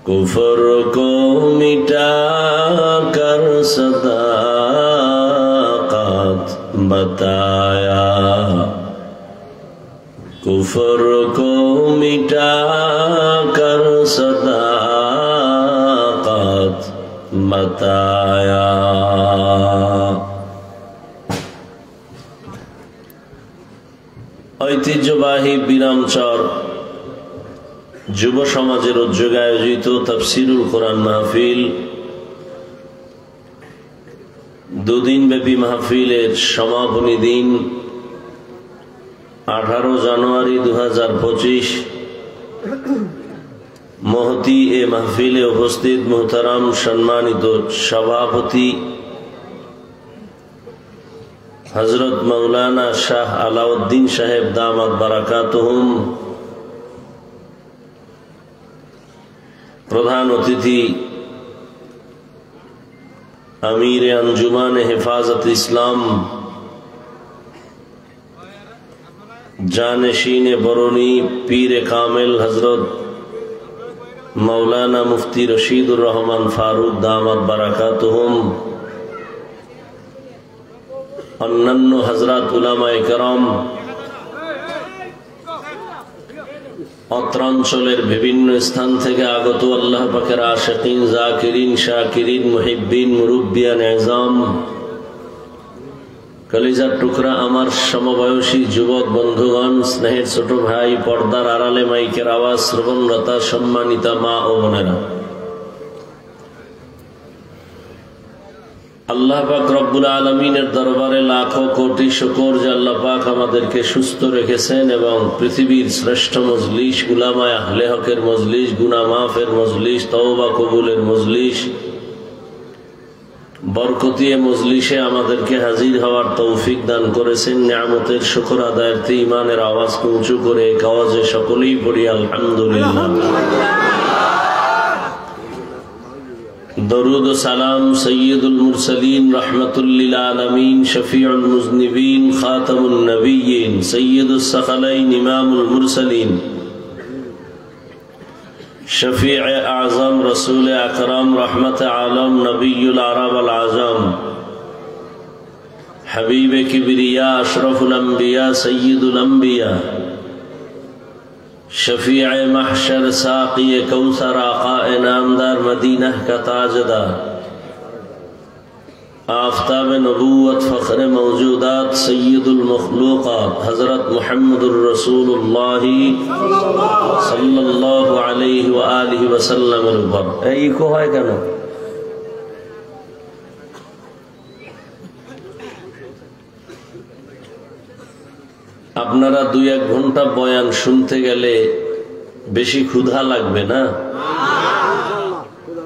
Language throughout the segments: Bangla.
कुफर को मिटा कर सदाकत बताया, कुफर को मिटा कर सदाकत बताया। ঐতিহ্যবাহী বিরামচর যুব সমাজের উদ্যোগে আয়োজিত তাফসীরুল কোরআন মাহফিল, দুদিন ব্যাপী মাহফিলের সমাপনী দিন 18 জানুয়ারি 2025। মহতি এ মাহফিলে উপস্থিত মুহতারাম সম্মানিত সভাপতি হযরত মাওলানা শাহ আলাউদ্দিন সাহেব দামাত বারাকাতুহুম, প্রধান অতিথি আমির আঞ্জুমান হেফাজত ইসলাম, জানশীনে বরনী পীরে কামেল হযরত মাওলানা মুফতি রশিদুর রহমান ফারুক দামাত বারাকাতুহুম, অন্যান্য হযরত উলামায়ে কেরাম, অত্রাঞ্চলের বিভিন্ন স্থান থেকে আগত আল্লাহ পাকের আশিকিন, জাকিরিন, শাকিরিন, মুহিব্বিন, মুরব্বিয়ান এজাম, কলিজার টুকরা আমার সমবয়সী যুবক বন্ধুগণ, স্নেহের ছোট ভাই, পর্দার আড়ালে মাইকের আওয়াজ শ্রবণরতা সম্মানিতা মা ও বোনেরা, আল্লাহ পাক রব্বুল আলামিনের দরবারে লাখো কোটি শুকর যে আল্লাহ পাক আমাদেরকে সুস্থ রেখেছেন এবং পৃথিবীর শ্রেষ্ঠ মজলিস, উলামায়ে আহলে হকের মজলিস, গুনাহ মাফের মজলিস, তওবা কবুলের মজলিস, বরকতিয়ে মজলিসে আমাদেরকে হাজির হওয়ার তৌফিক দান করেছেন। নিয়ামতের শুকর আদায়ার্থে ইমানের আওয়াজ উঁচু করে এক আওয়াজে সকলেই পড়ি আলহামদুলিল্লাহ। দরুদ ও সালাম সৈয়দুল মুরসালিন, রাহমাতুল লিল আলামিন, শফিউল মুজনিবিন, খাতামুন নবিয়্যিন, সৈয়দুস সাকালাইন, ইমামুল মুরসালিন, শফিউ আযম, রাসূল আকরাম, রহমত আলম, নবিয়ুল আরব আল আযম, হাবিবে কিবরিয়া, আশরাফুল আম্বিয়া, সৈয়দুল আম্বিয়া, शफीअ महशर, साक़ी कौसर, आक़ाए नामदार, मदीना का ताजदार, आफ़ताब नबूवत, फ़ख्र मौजूदात, सय्यदुल मखलूक़ात, हज़रत मुहम्मदुर रसूलुल्लाह सल्लल्लाहु अलैहि व आलिहि वसल्लम ऊपर এই কো হয় কেন? আপনারা 2-1 ঘন্টা বয়ান শুনতে গেলে বেশি ক্ষুধা লাগবে না?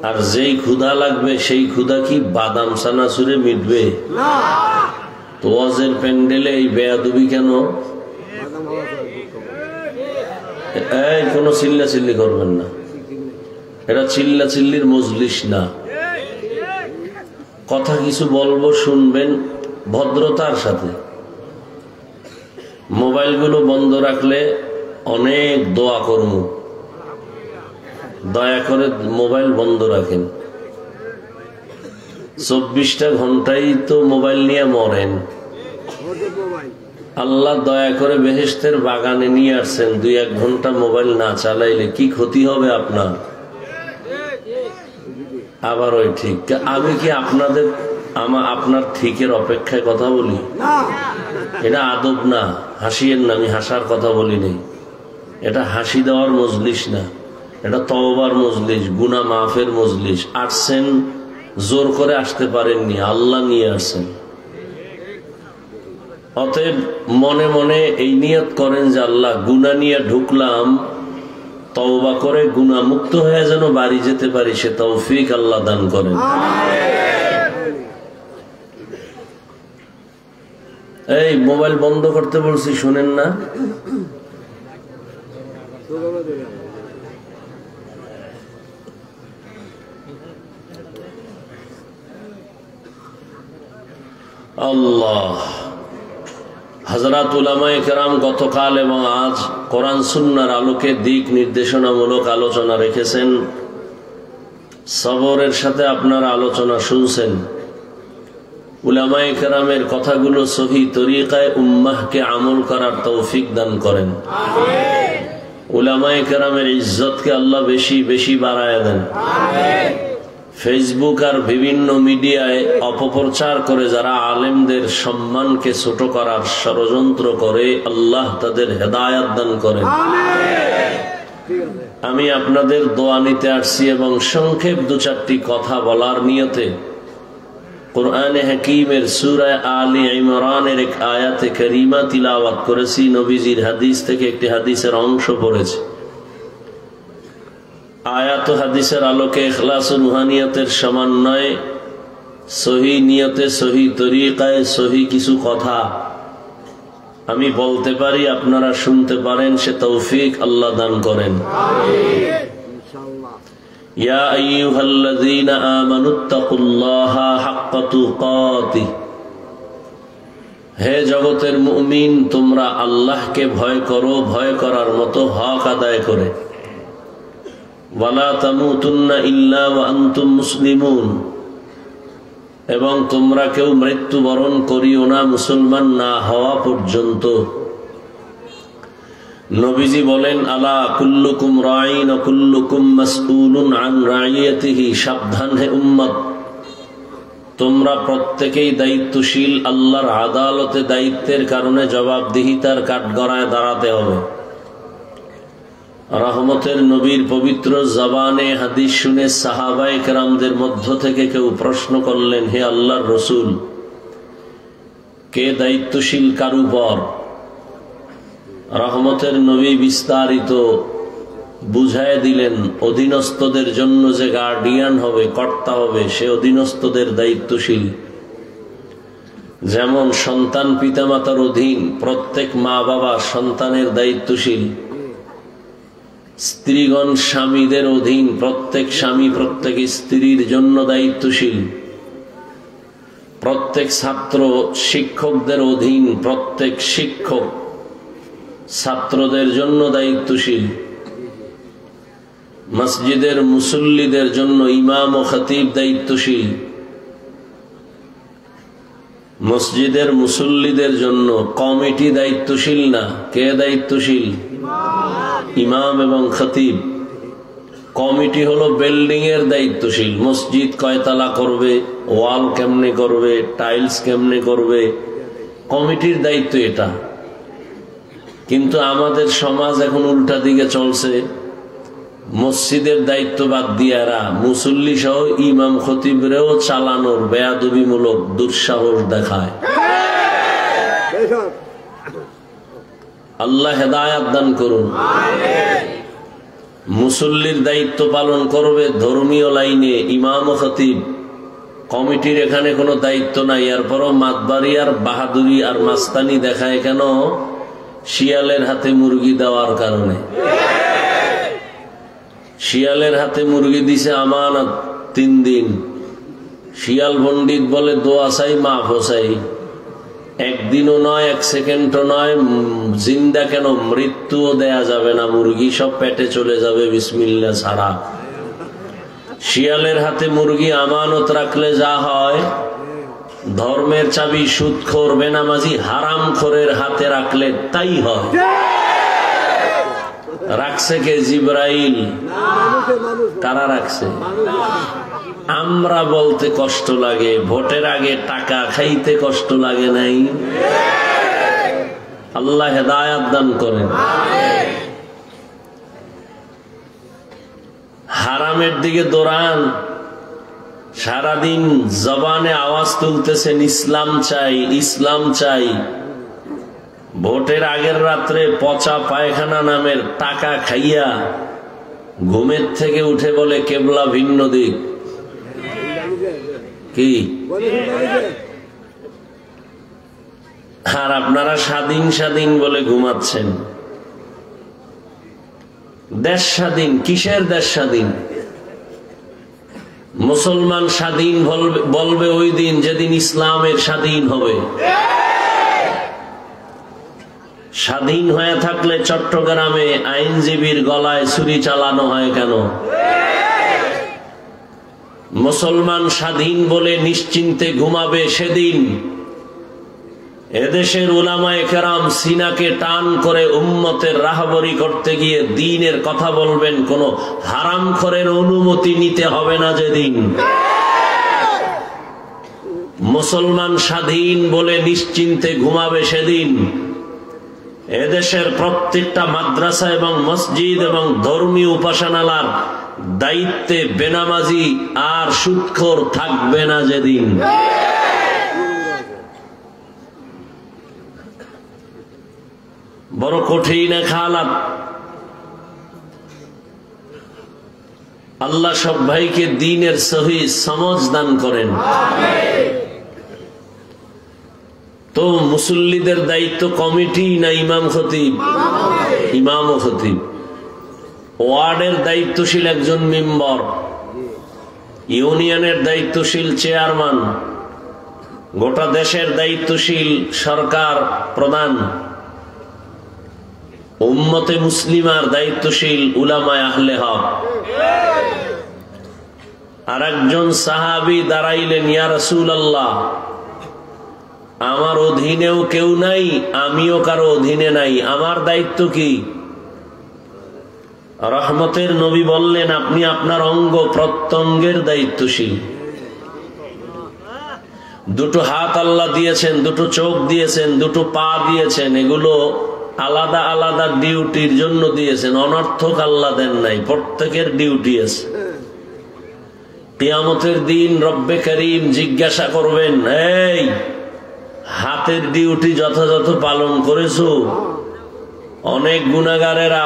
আর যেই ক্ষুধা লাগবে সেই ক্ষুধা কি বাদাম সানাসুরে মিটবে? তো ওয়াজের প্যান্ডেলে এই বেয়াদবি কেন? এই কোনো চিল্লাচিল্লি করবেন না, এটা চিল্লাচিল্লির মজলিস না। কথা কিছু বলবো, শুনবেন ভদ্রতার সাথে। মোবাইলগুলো বন্ধ রাখলে অনেক দোয়া করব, দয়া করে মোবাইল বন্ধ রাখেন। 24টা ঘন্টাই তো মোবাইল নিয়ে মরেন। আল্লাহ দয়া করে বেহেশতের বাগানে নিয়ে আসছেন, 2-1 ঘন্টা মোবাইল না চালাইলে কি ক্ষতি হবে আপনার? আবার ওই ঠিক, আমি কি আপনার ঠিকের অপেক্ষায় কথা বলি? এটা আদব না, হাসিয়েন না, আমি হাসার কথা বলি নেই। এটা হাসি দেওয়ার মজলিস না, এটা তওবার মজলিস, গুনাহ মাফের মজলিস। আসছেন, জোর করে আসতে পারেননি, আল্লাহ নিয়ে আসছেন। অতএব মনে মনে এই নিয়ত করেন যে আল্লাহ, গুনাহ নিয়ে ঢুকলাম, তওবা করে গুনাহ মুক্ত হয়ে যেন বাড়ি যেতে পারি, সে তৌফিক আল্লাহ দান করেন। এই মোবাইল বন্ধ করতে বলছি, শুনেন না? আল্লাহ, হযরত উলামায়ে কেরাম গতকাল এবং আজ কোরআন সুন্নাহর আলোকে দিক নির্দেশনামূলক আলোচনা রেখেছেন। সবরের সাথে আপনারা আলোচনা শুনছেন। উলামায়ে কেরামের কথাগুলো সহি তরিকায় উম্মাহকে আমল করার তৌফিক দান করেন। আমিন। উলামায়ে কেরামের ইজ্জতকে আল্লাহ বেশি বেশি বাড়ায় দেন। আমিন। ফেসবুক আর বিভিন্ন মিডিয়ায় অপপ্রচার করে যারা আলেমদের সম্মানকে ছোট করার ষড়যন্ত্র করে, আল্লাহ তাদের হেদায়েত দান করেন। আমি আপনাদের দোয়া নিতে আসছি এবং সংক্ষেপ দু চারটি কথা বলার নিয়তে কুরআনে হাকীমের সূরা আলে ইমরানের এক আয়াতে কারীমা তিলাওয়াত করেছি। নবীজির হাদিস থেকে একটি হাদিসের অংশ পড়েছি। আয়াত ও হাদিসের আলোকে ইখলাস ও রুহানিয়তের সমন্বয়ে সহি নিয়তে সহি তরিকায় সহি কিছু কথা আমি বলতে পারি, আপনারা শুনতে পারেন, সে তৌফিক আল্লাহ দান করেন। আমিন। ইয়া আইয়ুহাল্লাযীনা আমানুত্তাকুল্লাহা হাক্কা তুকাতিহ, হে জগতের মুমিন তোমরা আল্লাহকে ভয় করো, ভয় করার মতো হক আদায় করে। ওয়ালা তামুতুন্না ইল্লা ওয়া আনতুম মুসলিমুন, এবং তোমরা কেউ মৃত্যুবরণ করিও না মুসলমান না হওয়া পর্যন্ত। নবীজি বলেন, আলা কুল্লুকুম রাঈন ওয়া কুল্লুকুম মাসউলুন আন রাইয়াতিহি, সাবধান হে উম্মত, তোমরা প্রত্যেকেই দায়িত্বশীল। আল্লাহর আদালতে দায়িত্বের কারণে জবাবদিহিতার কাঠগড়ায় দাঁড়াতে হবে। রহমতের নবীর পবিত্র জবানে হাদিস শুনে সাহাবায়ে কেরামদের মধ্য থেকে কেউ প্রশ্ন করলেন, হে আল্লাহর রসূল, কে দায়িত্বশীল কার উপর? রহমতের নবী বিস্তারিত বুঝায় দিলেন, অধীনস্থদের জন্য যে গার্ডিয়ান হবে, কর্তা হবে, সে অধীনস্থদের দায়িত্বশীল। যেমন সন্তান পিতামাতার অধীন, প্রত্যেক মা বাবা সন্তানের দায়িত্বশীল। স্ত্রীগণ স্বামীদের অধীন, প্রত্যেক স্বামী প্রত্যেক স্ত্রীর জন্য দায়িত্বশীল। প্রত্যেক ছাত্র শিক্ষকদের অধীন, প্রত্যেক শিক্ষক ছাত্রদের জন্য দায়িত্বশীল। মসজিদের মুসল্লিদের জন্য ইমাম ও খতিব দায়িত্বশীল। মসজিদের মুসল্লিদের জন্য কমিটি দায়িত্বশীল না, কে দায়িত্বশীল? ইমাম এবং খতিব। কমিটি হলো বিল্ডিং এর দায়িত্বশীল, মসজিদ কয়তলা করবে, ওয়াল কেমনে করবে, টাইলস কেমনে করবে, কমিটির দায়িত্ব এটা। কিন্তু আমাদের সমাজ এখন উল্টা দিকে চলছে, মসজিদের দায়িত্ব বাদ দিয়ে এরা মুসল্লি সহ ইমাম খতিবরেও চালানোর বেয়াদবিমূলক দুঃসাহস দেখায়। আল্লাহ হেদায়েত দান করুন। মুসল্লির দায়িত্ব পালন করবে ধর্মীয় লাইনে ইমাম ও খতিব, কমিটির এখানে কোনো দায়িত্ব নাই। এরপরও মাতবাড়ি আর বাহাদুরি আর মাস্তানি দেখায় কেন? শিয়ালের হাতে মুরগি দেওয়ার কারণে। শিয়ালের হাতে মুরগি দিছে আমানত 3 দিন। শিয়াল পণ্ডিত বলে দোয়া চাই মাফ চাই, একদিনও নয়, 1 সেকেন্ডও নয়, জিন্দা কেন মৃত্যুও দেয়া যাবে না, মুরগি সব পেটে চলে যাবে বিসমিল্লাহ ছাড়া। শিয়ালের হাতে মুরগি আমানত রাখলে যা হয়, ধর্মের চাবি সুদখোর বেনামাজি হারামখোরের হাতে রাখলে তাই হয়। রাখছে কে? জিবরাইল। কারা রাখছে? আমরা বলতে কষ্ট লাগে, ভোটের আগে টাকা খাইতে কষ্ট লাগে নাই? আল্লাহ হেদায়েত দান করেন। হারামের দিকে দৌড়ান, সারাদিন জবানে আওয়াজ তুলতেছেন ইসলাম চাই, ইসলাম চাই। ভোটের আগের রাত্রে পচা পায়খানা নামের টাকা খাইয়া ঘুমের থেকে উঠে বলে কেবলা ভিন্ন দিক। কি আর আপনারা স্বাধীন স্বাধীন বলে ঘুমাচ্ছেন। দেশ স্বাধীন? কিসের দেশ স্বাধীন? মুসলমান স্বাধীন বলবে ওই দিন যেদিন ইসলামের স্বাধীন হবে। স্বাধীন হয়ে থাকলে চট্টগ্রামে আইনজীবীর গলায় ছুরি চালানো হয় কেন? মুসলমান স্বাধীন বলে নিশ্চিন্তে ঘুমাবে সেদিন এদেশের উলামায়ে কেরাম সিনাকে টান করে উম্মতের রাহবরি করতে গিয়ে দ্বীনের কথা বলবেন, কোন হারামখোরের অনুমতি নিতে হবে না যেদিন। মুসলমান স্বাধীন বলে নিশ্চিন্তে ঘুমাবে সেদিন এদেশের প্রত্যেকটা মাদ্রাসা এবং মসজিদ এবং ধর্মীয় উপাসনালয়ের দায়িত্বে বেনামাজি আর সুদখোর থাকবে না যেদিন। বড় কঠিন এক হালাত। আল্লাহ সব ভাইকে দ্বীনের সহি সমঝ দান করেন। তো মুসল্লিদের দায়িত্ব কমিটি না ইমাম খতিব? ইমাম ও খতিব। ওয়ার্ডের দায়িত্বশীল একজন মেম্বার, ইউনিয়নের দায়িত্বশীল চেয়ারম্যান, গোটা দেশের দায়িত্বশীল সরকার প্রধান, উম্মতে মুসলিমার দায়িত্বশীল উলামায়ে আহলে হক। আর একজন সাহাবী দাঁড়াইলেন, ইয়া রাসূলুল্লাহ, আমার অধীনেও কেউ নাই, আমিও কারো অধীনে নাই, আমার দায়িত্ব কি? রহমতের নবী বললেন, আপনি আপনার অঙ্গ প্রত্যঙ্গের দায়িত্বশীল। দুটো হাত আল্লাহ দিয়েছেন, দুটো চোখ দিয়েছেন, দুটো পা দিয়েছেন, এগুলো আলাদা আলাদা ডিউটির জন্য দিয়েছেন, অনর্থক আল্লাহ দেন নাই, প্রত্যেকের ডিউটি আছে। কিয়ামতের দিন রব্বে করিম জিজ্ঞাসা করবেন, এই হাতের ডিউটি যথাযথ পালন করেছো? অনেক গুনাহগারেরা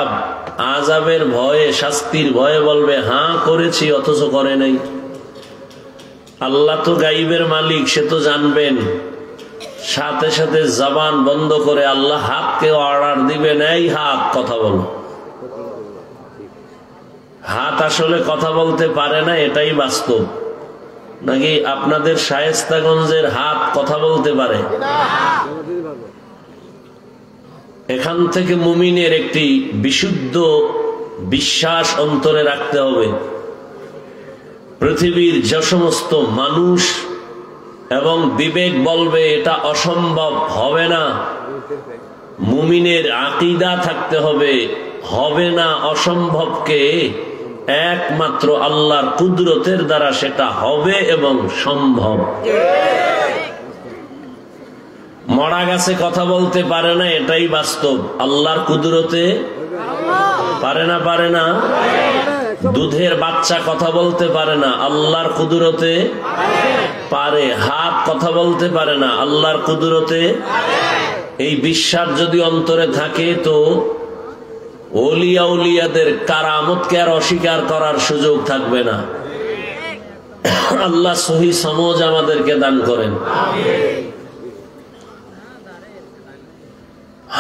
আযাবের ভয়ে, শাস্তির ভয়ে বলবে, হ্যাঁ করেছি, অথচ করে নাই। আল্লাহ তো গাইবের মালিক, সে তো জানবেন। সাথে সাথে জবান বন্ধ করে আল্লাহ হাতকে অর্ডার দিবেন, এই হাত কথা বলো। হাত আসলে কথা বলতে পারে না, এটাই বাস্তব। নাকি আপনাদের শায়েস্তাগঞ্জের হাত কথা বলতে পারে? এখান থেকে মুমিনের একটি বিশুদ্ধ বিশ্বাস অন্তরে রাখতে হবে, পৃথিবীর যে সমস্ত মানুষ এবং বিবেক বলবে এটা অসম্ভব, হবে না, মুমিনের আকীদা থাকতে হবে, হবে না অসম্ভবকে একমাত্র আল্লাহর কুদরতের দ্বারা সেটা হবে এবং সম্ভব। মরা গাছে কথা বলতে পারে না, এটাই বাস্তব। আল্লাহর কুদরতে পারে না, পারে না। দুধের বাচ্চা কথা বলতে পারে না, আল্লাহর কুদরতে পারে। হাত কথা বলতে পারে না, আল্লাহর কুদরতে। এই বিশ্বাস যদি অন্তরে থাকে তো ওলিয়া উলিয়াদের কারামতকে আর অস্বীকার করার সুযোগ থাকবে না। আল্লাহ সহি সমঝ আমাদেরকে দান করেন।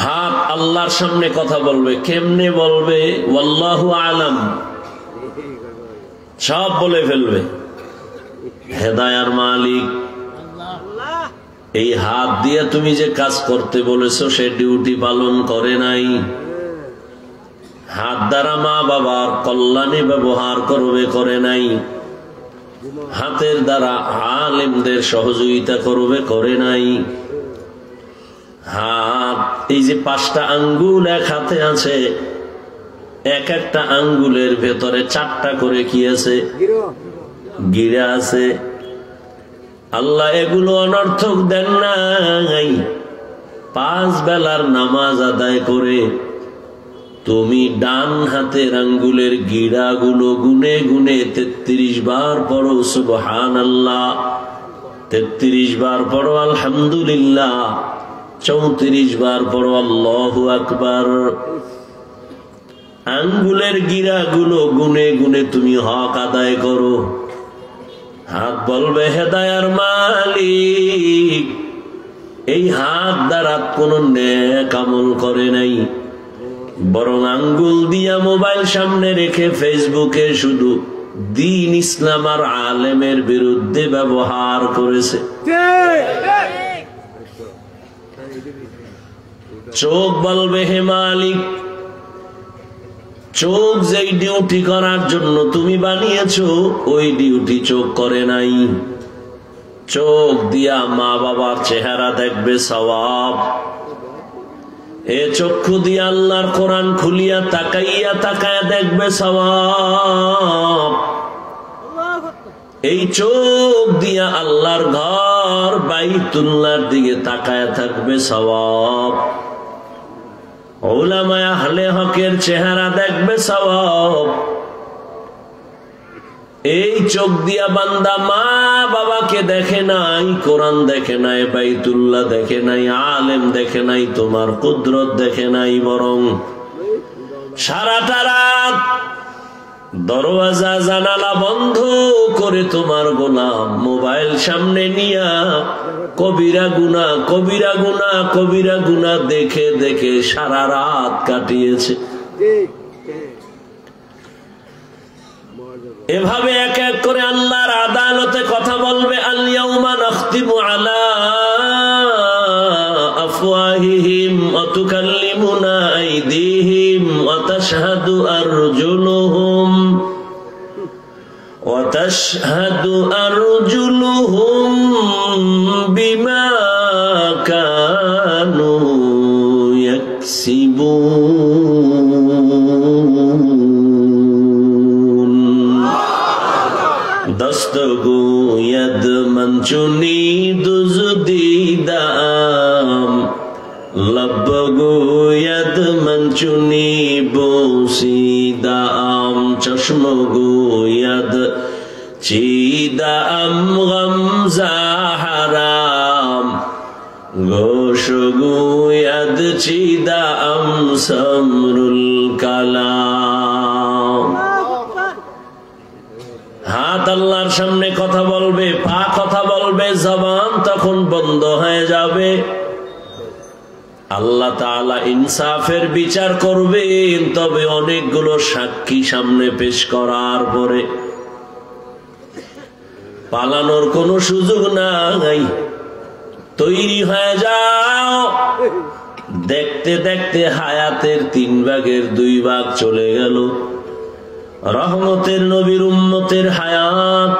হাত আল্লাহর সামনে কথা বলবে, কেমনে বলবে? ওয়াল্লাহু আলাম, সব বলে ফেলবে। হেদায়ার মালিক। এই হাত দিয়ে তুমি যে কাজ করতে বলেছো সে ডিউটি পালন করে নাই। হাত দ্বারা মা বাবার কল্যাণে ব্যবহার করবে, করে নাই। হাতের দ্বারা আলেমদের সহযোগিতা করবে, করে নাই। হাত, এই যে 5টা আঙ্গুল এক হাতে আছে, এক একটা আঙ্গুলের ভেতরে 4টা করে কি আছে? গিরা আছে। আল্লাহ এগুলো অনর্থক দেন নাই। 5 বেলার নামাজ আদায় করে তুমি ডান হাতের আঙ্গুলের গিরাগুলো গুনে গুনে 33 বার পড়ো সুবহানাল্লাহ, 33 বার পড়ো আলহামদুলিল্লাহ, 34 বার পড়ো আল্লাহু আকবার। আঙ্গুলের গিরাগুলো গুনে গুনে তুমি হক আদায় করো। হাত বলবে, হেদায়ার মালিক, এই হাত দ্বারা কোন নেক আমল করে নাই, বরং আঙ্গুল দিয়া মোবাইল সামনে রেখে ফেসবুকে শুধু দ্বীন ইসলাম আর আলেমের বিরুদ্ধে ব্যবহার করেছে। চোখ বলবে হে মালিক, চোখ যেই ডিউটি করার জন্য তুমি বানিয়েছো ওই ডিউটি চোখ করে নাই। চোখ দিয়া মা বাবার চেহারা দেখবে সওয়াব, এ চক্ষু দিয়া আল্লাহর কোরআন খুলিয়া তাকাইয়া তাকায়া দেখবে সওয়াব, এই চোখ দিয়া আল্লাহর ঘর বাইতুল্লাহর দিকে তাকায়া থাকবে সওয়াব, উলামায়ে আহলে হকের চেহারা দেখবে সওয়াব। এই চোখ দিয়া বান্দা মা বাবাকে দেখে নাই, কোরআন দেখে নাই, বাইতুল্লাহ দেখে নাই, আলেম দেখে নাই, তোমার কুদরত দেখে নাই, বরং সারাটা রাত দরওয়াজা জানালা বন্ধ করে তোমার গোলাম মোবাইল সামনে নিয়া কবিরা গুনাহ কবিরা গুনাহ কবিরা গুনাহ দেখে দেখে সারা রাত কাটিয়েছে। এভাবে এক এক করে আল্লাহর আদালতে কথা বলবে। আল ইয়াউমা নাখতিমু আলা আফওয়াহিহিম ওয়া তুকাল্লিমুনা আইদিহিম ওয়া তাশহাদু আরজুলুহুম বিমা কানু ইয়াকসিবুন। দস্তগোয়দ মঞ্চুনি দুজদিদাম, লবগোয়দ মঞ্চুনি বসিদাম, চশমগোয়দ চিদাম গমজা হারাম, গোশগোয়দ চিদাম সমরুল কালাম। হাত আল্লাহর সামনে কথা বলবে, পা কথা বলবে, জবান তখন বন্ধ হয়ে যাবে। আল্লাহ তাআলা ইনসাফের বিচার করবেন, তবে অনেকগুলো সাক্ষী সামনে পেশ করার পরে পালানোর কোনো সুযোগ নাই। তৈরি হয়ে যাও। দেখতে দেখতে হায়াতের 3 ভাগের 2 ভাগ চলে গেল। রহমতের নবীর উম্মতের হায়াত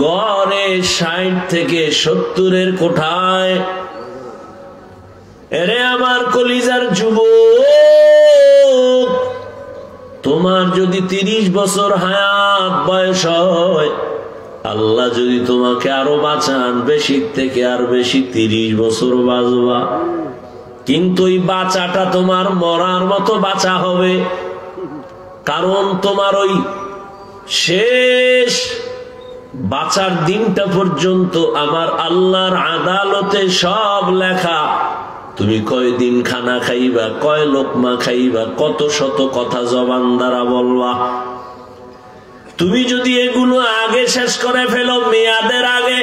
গড়ে 60 থেকে 70-এর কোঠায়। এরে আমার কলিজার যুবক, তোমার যদি 30 বছর হায়াত বয়স হয়, আল্লাহ যদি তোমাকে আরো বাঁচান, বেশি থেকে আর বেশি 30 বছর বাঁচবা। কিন্তু এই বাঁচাটা তোমার মরার মতো বাঁচা হবে, কারণ তোমার ওই শেষ বাঁচার দিনটা পর্যন্ত আমার আল্লাহর আদালতে সব লেখা। তুমি কয়দিন খানা খাইবা, কয় লোকমা খাইবা, কত শত কথা জবান দ্বারা বলবা। তুমি যদি এগুলো আগে শেষ করে ফেলো, মেয়াদের আগে,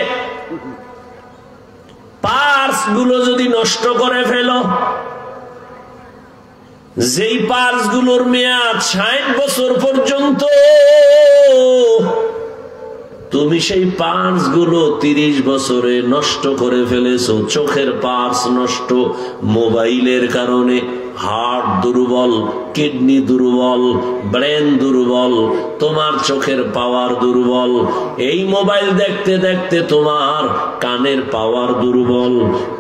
পার্স গুলো যদি নষ্ট করে ফেলো, যেই পার্স গুলোর মেয়াদ 60 বছর পর্যন্ত, তুমি সেই পার্স গুলো 30 বছরে নষ্ট করে ফেলেছো। চোখের পার্স নষ্ট, মোবাইলের কারণে হার্ট দুর্বল, কিডনি দুর্বল, ব্রেন দুর্বল, তোমার চোখের পাওয়ার দুর্বল। এই মোবাইল দেখতে দেখতে তোমার কানের পাওয়ার দুর্বল,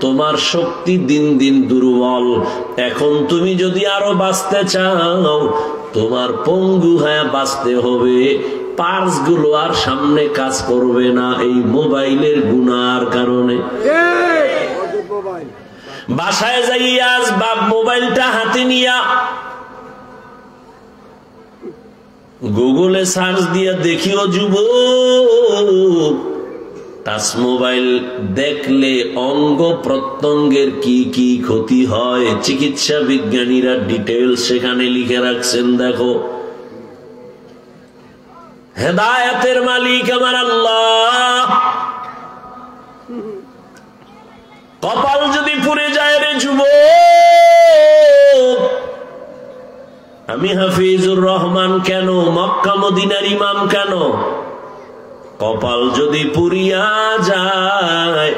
তোমার শক্তি দিন দিন দুর্বল। এখন তুমি যদি আরো বাঁচতে চাও, তোমার পঙ্গু হয়ে বাঁচতে হবে। পার্স গুলো আর সামনে কাজ করবে না এই মোবাইলের গুনার কারণে। বাসায় যাইয়া বাপ মোবাইলটা হাতে নিয়া গুগলে সার্চ দিয়া দেখিও যুবক, টাচ মোবাইল দেখলে অঙ্গ প্রত্যঙ্গের কি কি ক্ষতি হয় চিকিৎসা বিজ্ঞানীরা ডিটেইলস সেখানে লিখে রাখছেন। দেখো, হেদায়েতের মালিক আমার আল্লাহ। কপাল যদি পুড়ে যায় রে যুবক, আমি হাফিজুর রহমান কেন, মক্কা মদিনার ইমাম কেন, কপাল যদি পুড়িয়া যায়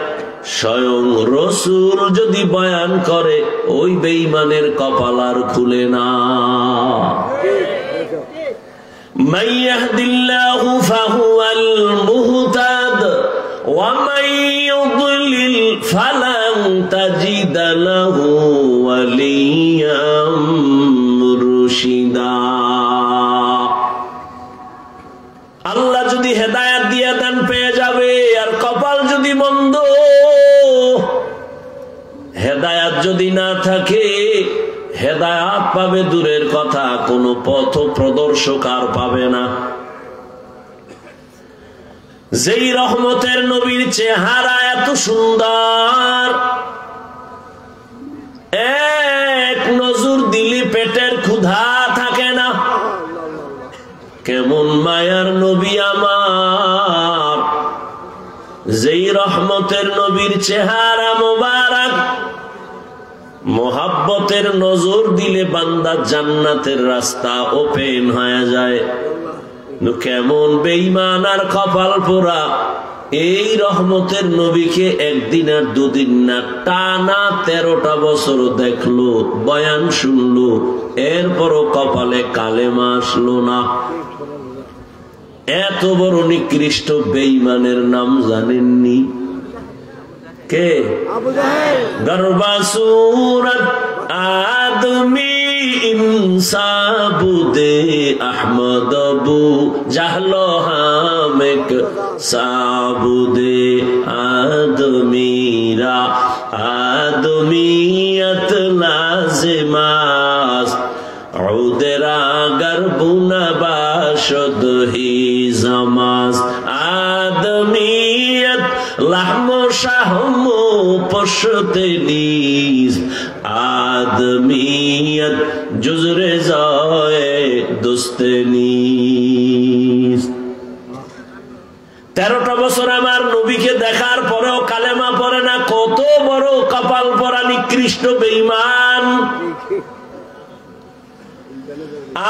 স্বয়ং রাসূল যদি বয়ান করে ওই বেঈমানের কপাল আর খুলে না। মান ইয়াহদিল্লাহু ফাহুয়াল মুহতাদ ওয়া মান ইউদ্লিল ফালান তাজিদা লাহু ওয়ালিয়াম মুরশিদা। আল্লাহ যদি হেদায়েত দিয়ে দেন পেয়ে যাবে, আর কপাল যদি মন্দ, হেদায়েত যদি না থাকে, হেদায়েত পাবে দূরের কথা, কোন পথ প্রদর্শক আর পাবে না। যেই রহমতের নবীর চেহারা এত সুন্দর, এক নজর দিলি পেটের ক্ষুধা থাকে না। কেমন মায়ার নবী আমার, যেই রহমতের নবীর চেহারা মোবারক, মোহাব্বতের নজর দিলে বান্দা জান্নাতের রাস্তা ওপেন হয়ে যায়। কেমন বেঈমান আর কপাল পোড়া এই রহমতের নবীকে একদিন আর দুদিন না, টানা 13টা বছর দেখলো, বয়ান শুনলো, এরপরও কপালে কালেমা আসলো না। এত বড় নিকৃষ্ট বেঈমানের নাম জানেননি? কে? গর্বাসুরত আদমি ইনসাবুদে আহমদ আবু জাহলো হামেক সাবুদে আদমিরা আদমিয়ত লাজিমাস উদেরা গরবুনা বাশদ হি জামাস আদমিয়ত লাহমো শাহমো পশতে নিজ আদমিয়ত জুজরে যায় দোস্তে নিজ। 13টা বছর আমার নবীকে দেখার পরেও কালেমা পড়ে না, কত বড় কপাল পরা নিকৃষ্ট বেঈমান।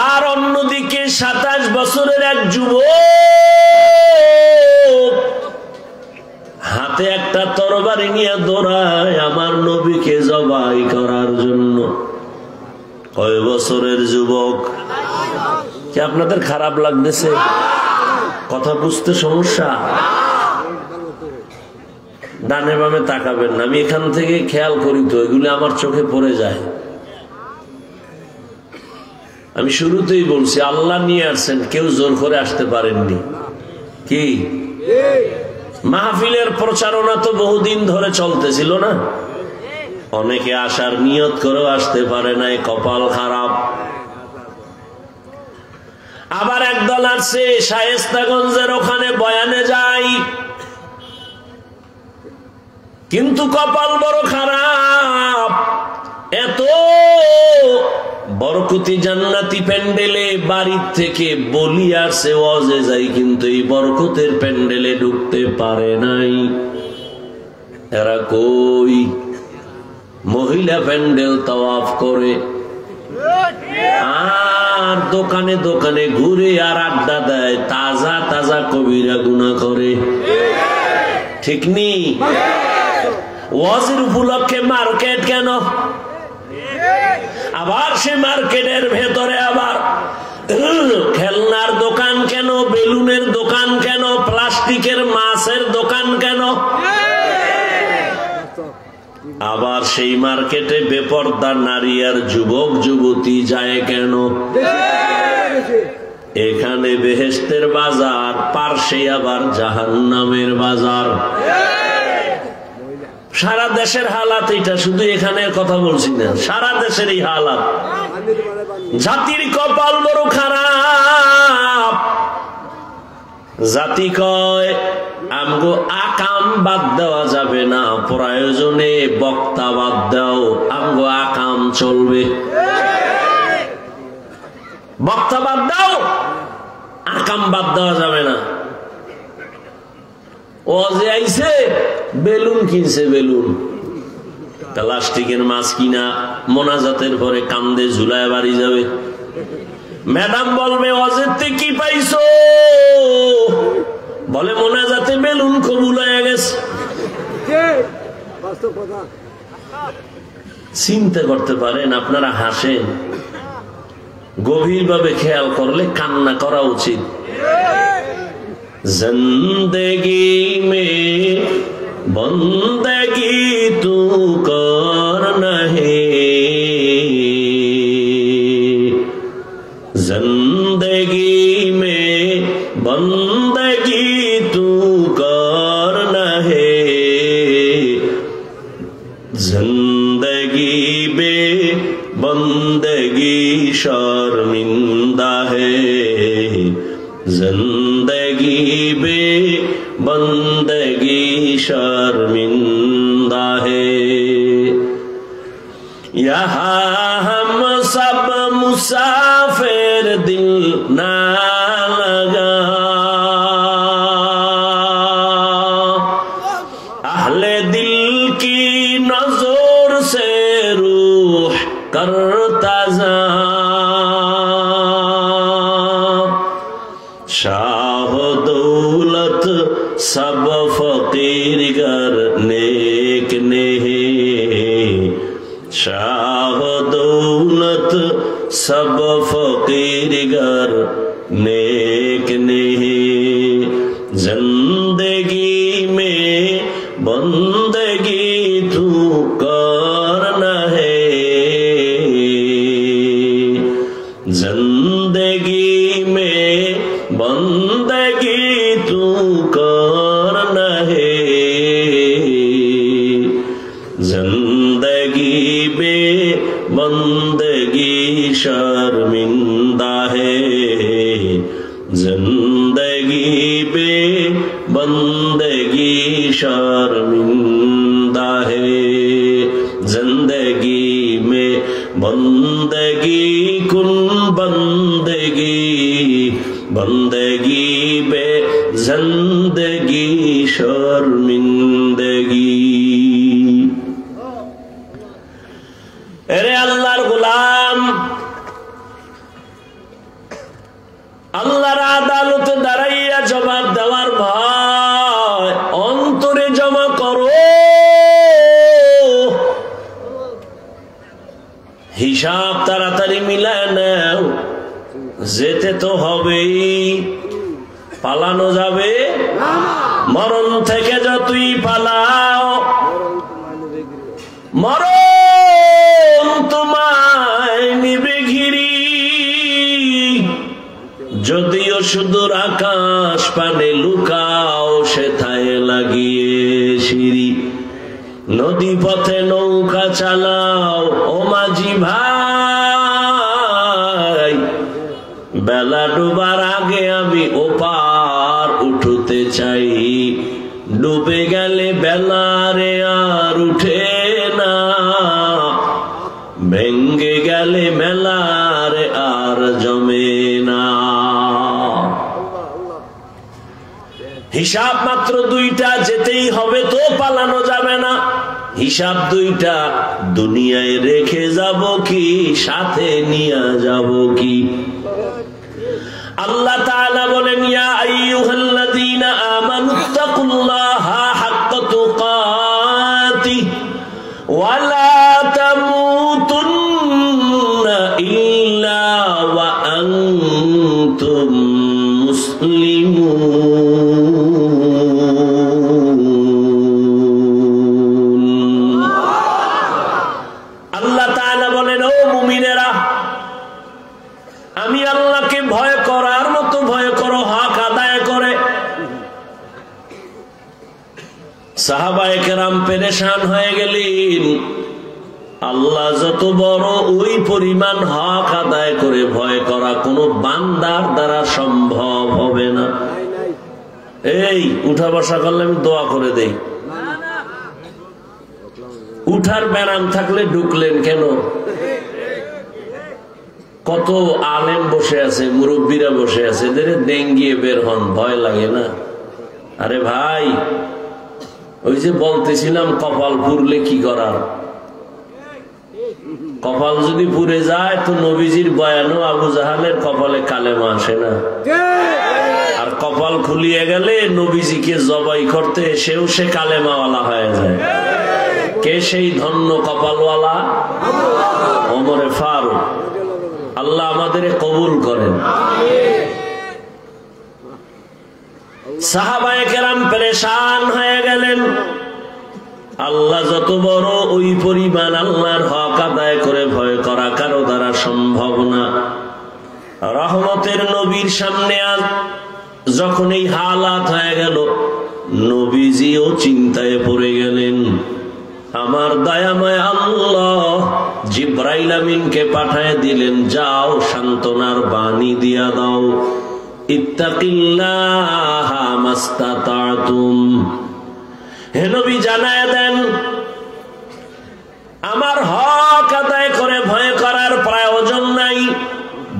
আর অন্যদিকে 27 বছরের এক যুবক হাতে একটা তরবারি নিয়ে দৌড়ায় আমার নবীকে জবাই করার জন্য। কয় বছরের যুবক? কি আপনাদের খারাপ লাগতেছে? কথা বুঝতে সমস্যা? ডানে বামে তাকাবেন না, আমি এখান থেকে খেয়াল করি তো, এগুলো আমার চোখে পড়ে যায়। আমি শুরুতেই বলছি আল্লাহ নিয়ে আসছেন, কেউ জোর করে আসতে পারেননি। কি মাহফিলের প্রচারণা তো বহুদিন ধরে চলতেছিল না? অনেকে আসার নিয়ত করেও আসতে পারে নাই, কপাল খারাপ। আবার একদল আসছে শায়েস্তাগঞ্জের ওখানে বয়ানে যাই, কিন্তু কপাল বড় খারাপ। এত বরকতি জান্নাতি প্যান্ডেলে বাড়ির থেকে বলি আসছে ওয়াজে যাই, কিন্তু এই বরকতের প্যান্ডেলে ঢুকতে পারে নাই। এরা কই? মহিলা প্যান্ডেল তাওয়াফ করে, আর দোকানে দোকানে ঘুরে আর আড্ডা দেয়, তাজা তাজা কবিরা গুনাহ করে। ঠিক নি? ওয়াজের উপলক্ষে মার্কেট কেন? আবার সে মার্কেটের ভেতরে আবার খেলনার দোকান কেন, বেলুনের দোকান কেন, প্লাস্টিকের মাছের দোকান কেন? আবার সেই মার্কেটে বেপরদা নারী আর যুবক যুবতী যায় কেন? এখানে বেহেশতের বাজার, পার্শ্বে আবার জাহান্নামের বাজার। সারা দেশের হালাত এটা, শুধু এখানের কথা বলছি না, সারা দেশের এই হালাত। জাতির কপাল বড় খারাপ। জাতি কয় আমগো আকাম বাদ দেওয়া যাবে না, প্রয়োজনে বক্তা বাদ দাও, আমগো আকাম চলবে। বক্তা বাদ দাও, আকাম বাদ দেওয়া যাবে না। ও যে আইছে বেলুন কিনছে, বেলুন প্লাস্টিকের মাছ কিনা মোনাজাতের পরে কান্দে ঝুলায় বাড়ি যাবে। ম্যাডাম বলবে অজেতে কি পাইছো? বলে মোনাজাতে বেলুন কবুল হয়ে গেছে। চিন্তা করতে পারেন, আপনারা হাসেন, গভীরভাবে খেয়াল করলে কান্না করা উচিত। জিন্দেগি মে বন্দেগি তু করনা হে, जिंदगी में बंदगी तू करना है, जिंदगी बे बंदगी शर्मिंदा है, जिंदगी बे बंदगी शर्मिंदा है। यहाँ हम सब मुसाफिर दिल ना लगा, अहले दिल की नजर से रूह करता जा, शाह दौलत सब फकीर गर नेक नहीं, शाह दौलत सब फकीर गर नेक नहीं, जिंदगी में बंदगी तू करना है, जिंदगी में बंदगी तू करना है, जिंदगी में बंदगी शर्मिंदा है, जिंदगी में बंदगी शर्मिंदा है, जिंदगी में बंदगी कुन बंदगी, बंदगी बे जिंदगी शर्मिंदगी। अरे अल्लाहर गुलाम, আল্লাহর আদালতে দাঁড়াইয়া জবাব দেওয়ার ভয় অন্তরে জমা করো। হিসাব তাড়াতাড়ি মিলায় নাও, যেতে তো হবেই, পালানো যাবে? মরণ থেকে যতই পালাও, মরণ তোমায় নিবে ঘিরি। যদিও সুদূর আকাশ পানে লুকাও, সেথায় লাগিয়ে সিঁড়ি। নদী পথে নৌকা চালাও ও মাঝি ভাই, বেলা ডুবার আগে আমি ওপার উঠতে চাই। ডুবে গেলে বেলারে আর উঠে না, ভেঙ্গে গেলে মেলারে আর জমে না। হিসাব মাত্র দুইটা, যেতেই হবে তো, পালানো যাবে না। হিসাব দুইটা, দুনিয়ায় রেখে যাব কি সাথে নিয়ে যাব কি? আল্লাহ তাআলা বলেন, ইয়া আইয়ুহাল্লাযীনা আমানুত্তাকুল্লাহা হাক্কা তুকাতিহি ওয়া লা তামুতুন্না ইল্লা ওয়া আনতুম মুসলিমুন। আল্লাহ তাআলা বলেন, ও মুমিনেরা, আমি আল্লাহকে ভয় করার মতো ভয় করো, হক আদায় করে। সাহাবায়ে কেরাম পেরেশান হয়ে গেলেন, আল্লাহ যত বড়, ওই পরিমাণ হক আদায় করে ভয় করা কোনো বান্দার দ্বারা সম্ভব হবে না। এই উঠা বসা করলে আমি দোয়া করে দেই, উঠার ব্যারাম থাকলে ঢুকলেন কেন? কত আলেম বসে আছে, মুরব্বীরা বসে আছে, এদের ডেঙ্গিয়ে বের হন, ভয় লাগে না? আরে ভাই, ওই যে বলতেছিলাম কপাল পুরলে কি করার, কপাল যদি পুড়ে যায় তো নবীজির বয়ানও আবু জাহালের কপালে কালেমা আসে না, আর কপাল খুলিয়ে গেলে নবীজিকে জবাই করতে এসেও সে কালেমাওয়ালা হয়ে যায়। কে সেই ধন্য কপালওয়ালা? ওমরে ফারুক। আল্লাহ আমাদের কবুল করেন। সাহাবায়ে কেরাম পেরেশান হয়ে গেলেন। আল্লাহ যত বড়, ওই পরিমাণ আল্লাহর হক আদায় করে ভয় করা কারো দ্বারা সম্ভব না। রহমতের নবীর সামনে আজ যখন এই হালাত হয়ে গেল, নবীজিও চিন্তায় পড়ে গেলেন। আমার দয়াময় আল্লাহ জিব্রাইল আমিনকে পাঠায় দিলেন, যাও সান্ত্বনার বাণী দিয়া দাও, ইত্তাকিল্লাহা মাস্তাতাতুম। হে নবী জানায় দেন, আমার হক আদায় করে ভয় করার প্রয়োজন নাই,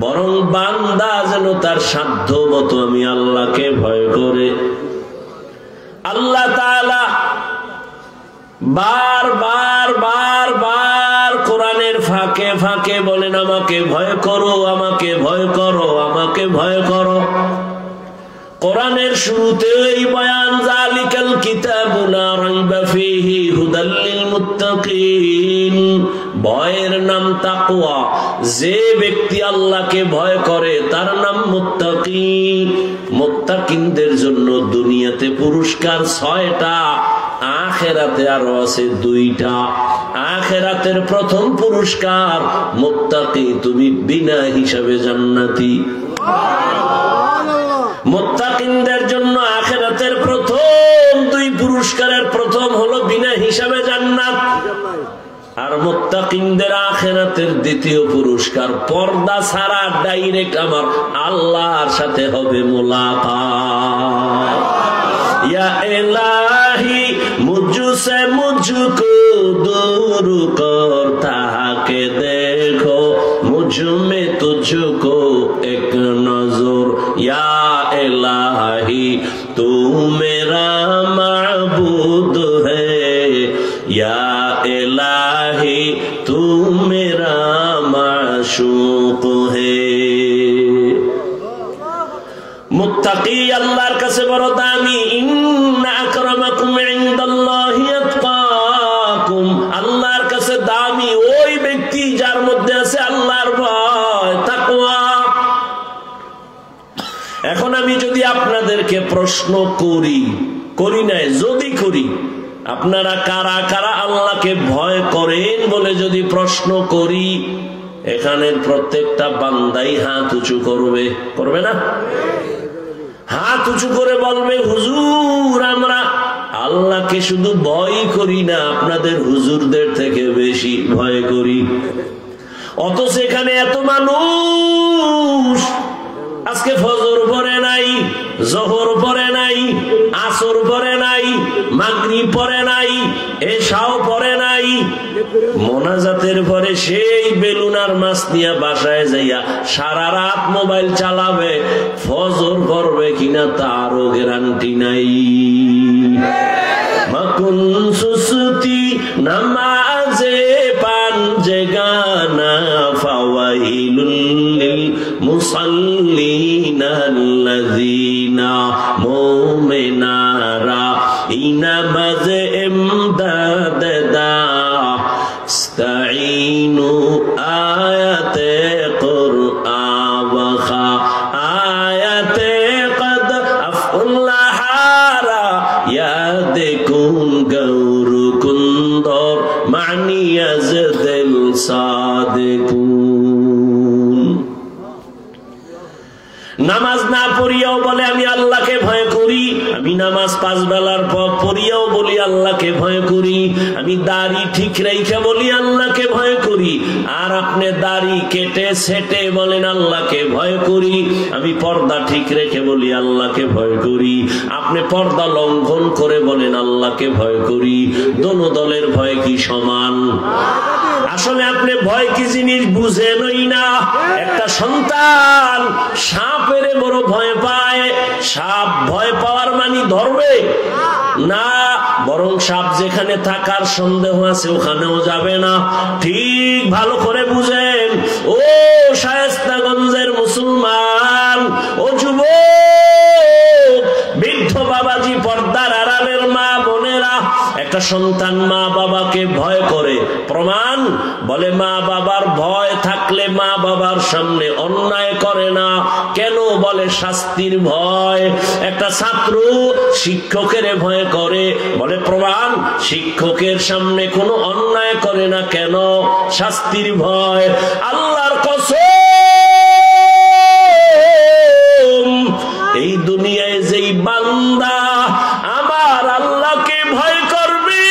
বরং বান্দা যেন তার সাধ্য মতো আমি আল্লাহকে ভয় করে। আল্লাহ তাআলা বার কোরআনের ফাঁকে ফাঁকে বলেন, আমাকে ভয় করো, আমাকে ভয় করো, আমাকে ভয় করো। কোরআনের শুরুতেও এই বয়ান, যালিকাল কিতাবু লা রাইবা ফীহি হুদাল লিল মুত্তাকিন। ভয়ের নাম তাকওয়া। যে ব্যক্তি আল্লাহকে ভয় করে তার নাম মুত্তাকি। মুত্তাকিনদের জন্য দুনিয়াতে পুরস্কার 6টা, আখিরাতে আরো আছে 2টা। আখিরাতের প্রথম পুরস্কার মুত্তাকি, তুমি বিনা হিসাবে জান্নাতি। মুত্তাকিনদের জন্য আখিরাতের প্রথম 2 পুরস্কারের প্রথম হলো বিনা হিসাবে জান্নাত। আর মুত্তাকিনদের আখিরাতের দ্বিতীয় পুরস্কার পর্দা ছাড়া ডাইরেক্ট আমার আল্লাহর সাথে হবে মুলাকাত। ইয়া ইলাহি মুঝসে মুঝকো दूर करता के देखो मुझ में तुझको एक नजर या इलाही तू मेरा माबूद है या इलाही तू मेरा माशूक है। मुत्तकी अल्लाहर काছে বড় দামি। ইন্না আকরামাকুম ইনদাল্লাহি আতকাকুম, আল্লাহর কাছে দামি ওই ব্যক্তি যার মধ্যে আছে আল্লাহর ভয়, তাকওয়া। এখন আমি যদি আপনাদেরকে প্রশ্ন করি নাই, যদি করি, আপনারা কারা কারা আল্লাহকে ভয় করেন বলে যদি প্রশ্ন করি, এখানের প্রত্যেকটা বান্দাই হাত উঁচু করবে না? হাত উঁচু করে বলবে, হুজুর আমরা আল্লাহকে শুধু ভয় করি না, আপনাদের হুজুরদের থেকে বেশি ভয় করি। অথচ এখানে এত মানুষ আজকে ফজর পড়ে নাই, জোহর পড়ে নাই, আসর পড়ে নাই, মাগরিব পড়ে নাই, এশাও পড়ে নাই, মোনাজাতের পরে সেই বেলুনার মাছ নিয়ে বাসায় যাইয়া সারা রাত মোবাইল চালাবে, ফজর পড়বে কিনা তারও গ্যারান্টি নাই। মাকুন সুসুতি নামাজে পাঞ্জে গানা ফাওয়াইলুল লিল মুসাল্লিনা আল্লাযিনা মুমিনারা ইনামাজে ইমদাদ দা ইস্তাঈনু আয়াতে কুরআন ওয়া খা আয়াতে কদ আফুল্লাহারা ইয়াদকুন গৌরু কুন্দর মানিয়াজ দিল সাদিকুন। নামাজ না পড়িয়াও বলে আমি আল্লাহকে ভয় করি, আমি নামাজ 5 বেলার পর পড়িয়াও বলি আল্লাহকে ভয় করি, আমি দাড়ি ঠিক রেখে বলি আল্লাহকে ভয় করি, আর আপনি দাড়ি কেটে সেটে বলেন আল্লাহকে ভয় করি, আমি পর্দা ঠিক রেখে বলি আল্লাহকে ভয় করি, আপনি পর্দা লঙ্ঘন করে বলেন আল্লাহকে ভয় করি। দোনো দলের ভয় কি সমান? আসলে আপনি ভয় কি জিনিস বুঝেনই না। একটা সন্তান সাপের বড় ভয় পায়, সাপ ভয় পাওয়ার মানে ধরবে না, বরং সাপ যেখানে থাকার সন্দেহ আছে ওখানেও যাবে না। ঠিক ভালো করে বুঝেন ও শায়েস্তাগঞ্জের মুসলমান, ও যুবক, বৃদ্ধ বাবাজি, পর্দার আড়ালের মা বোনেরা, একটা সন্তান মা বাবাকে ভয় করে, প্রমাণ বলে মা বাবার ভয় থাকলে মা বাবার সামনে অন্যায় করে না। কেন? বলে শাস্তির ভয়। একটা ছাত্র শিক্ষকের ভয় করে, বলে প্রমাণ শিক্ষকের সামনে কোনো অন্যায় করে না। কেন? শাস্তির ভয়। আল্লাহর কসম, এই দুনিয়ায় যেই বান্দা আমার আল্লাহকে ভয় করবে,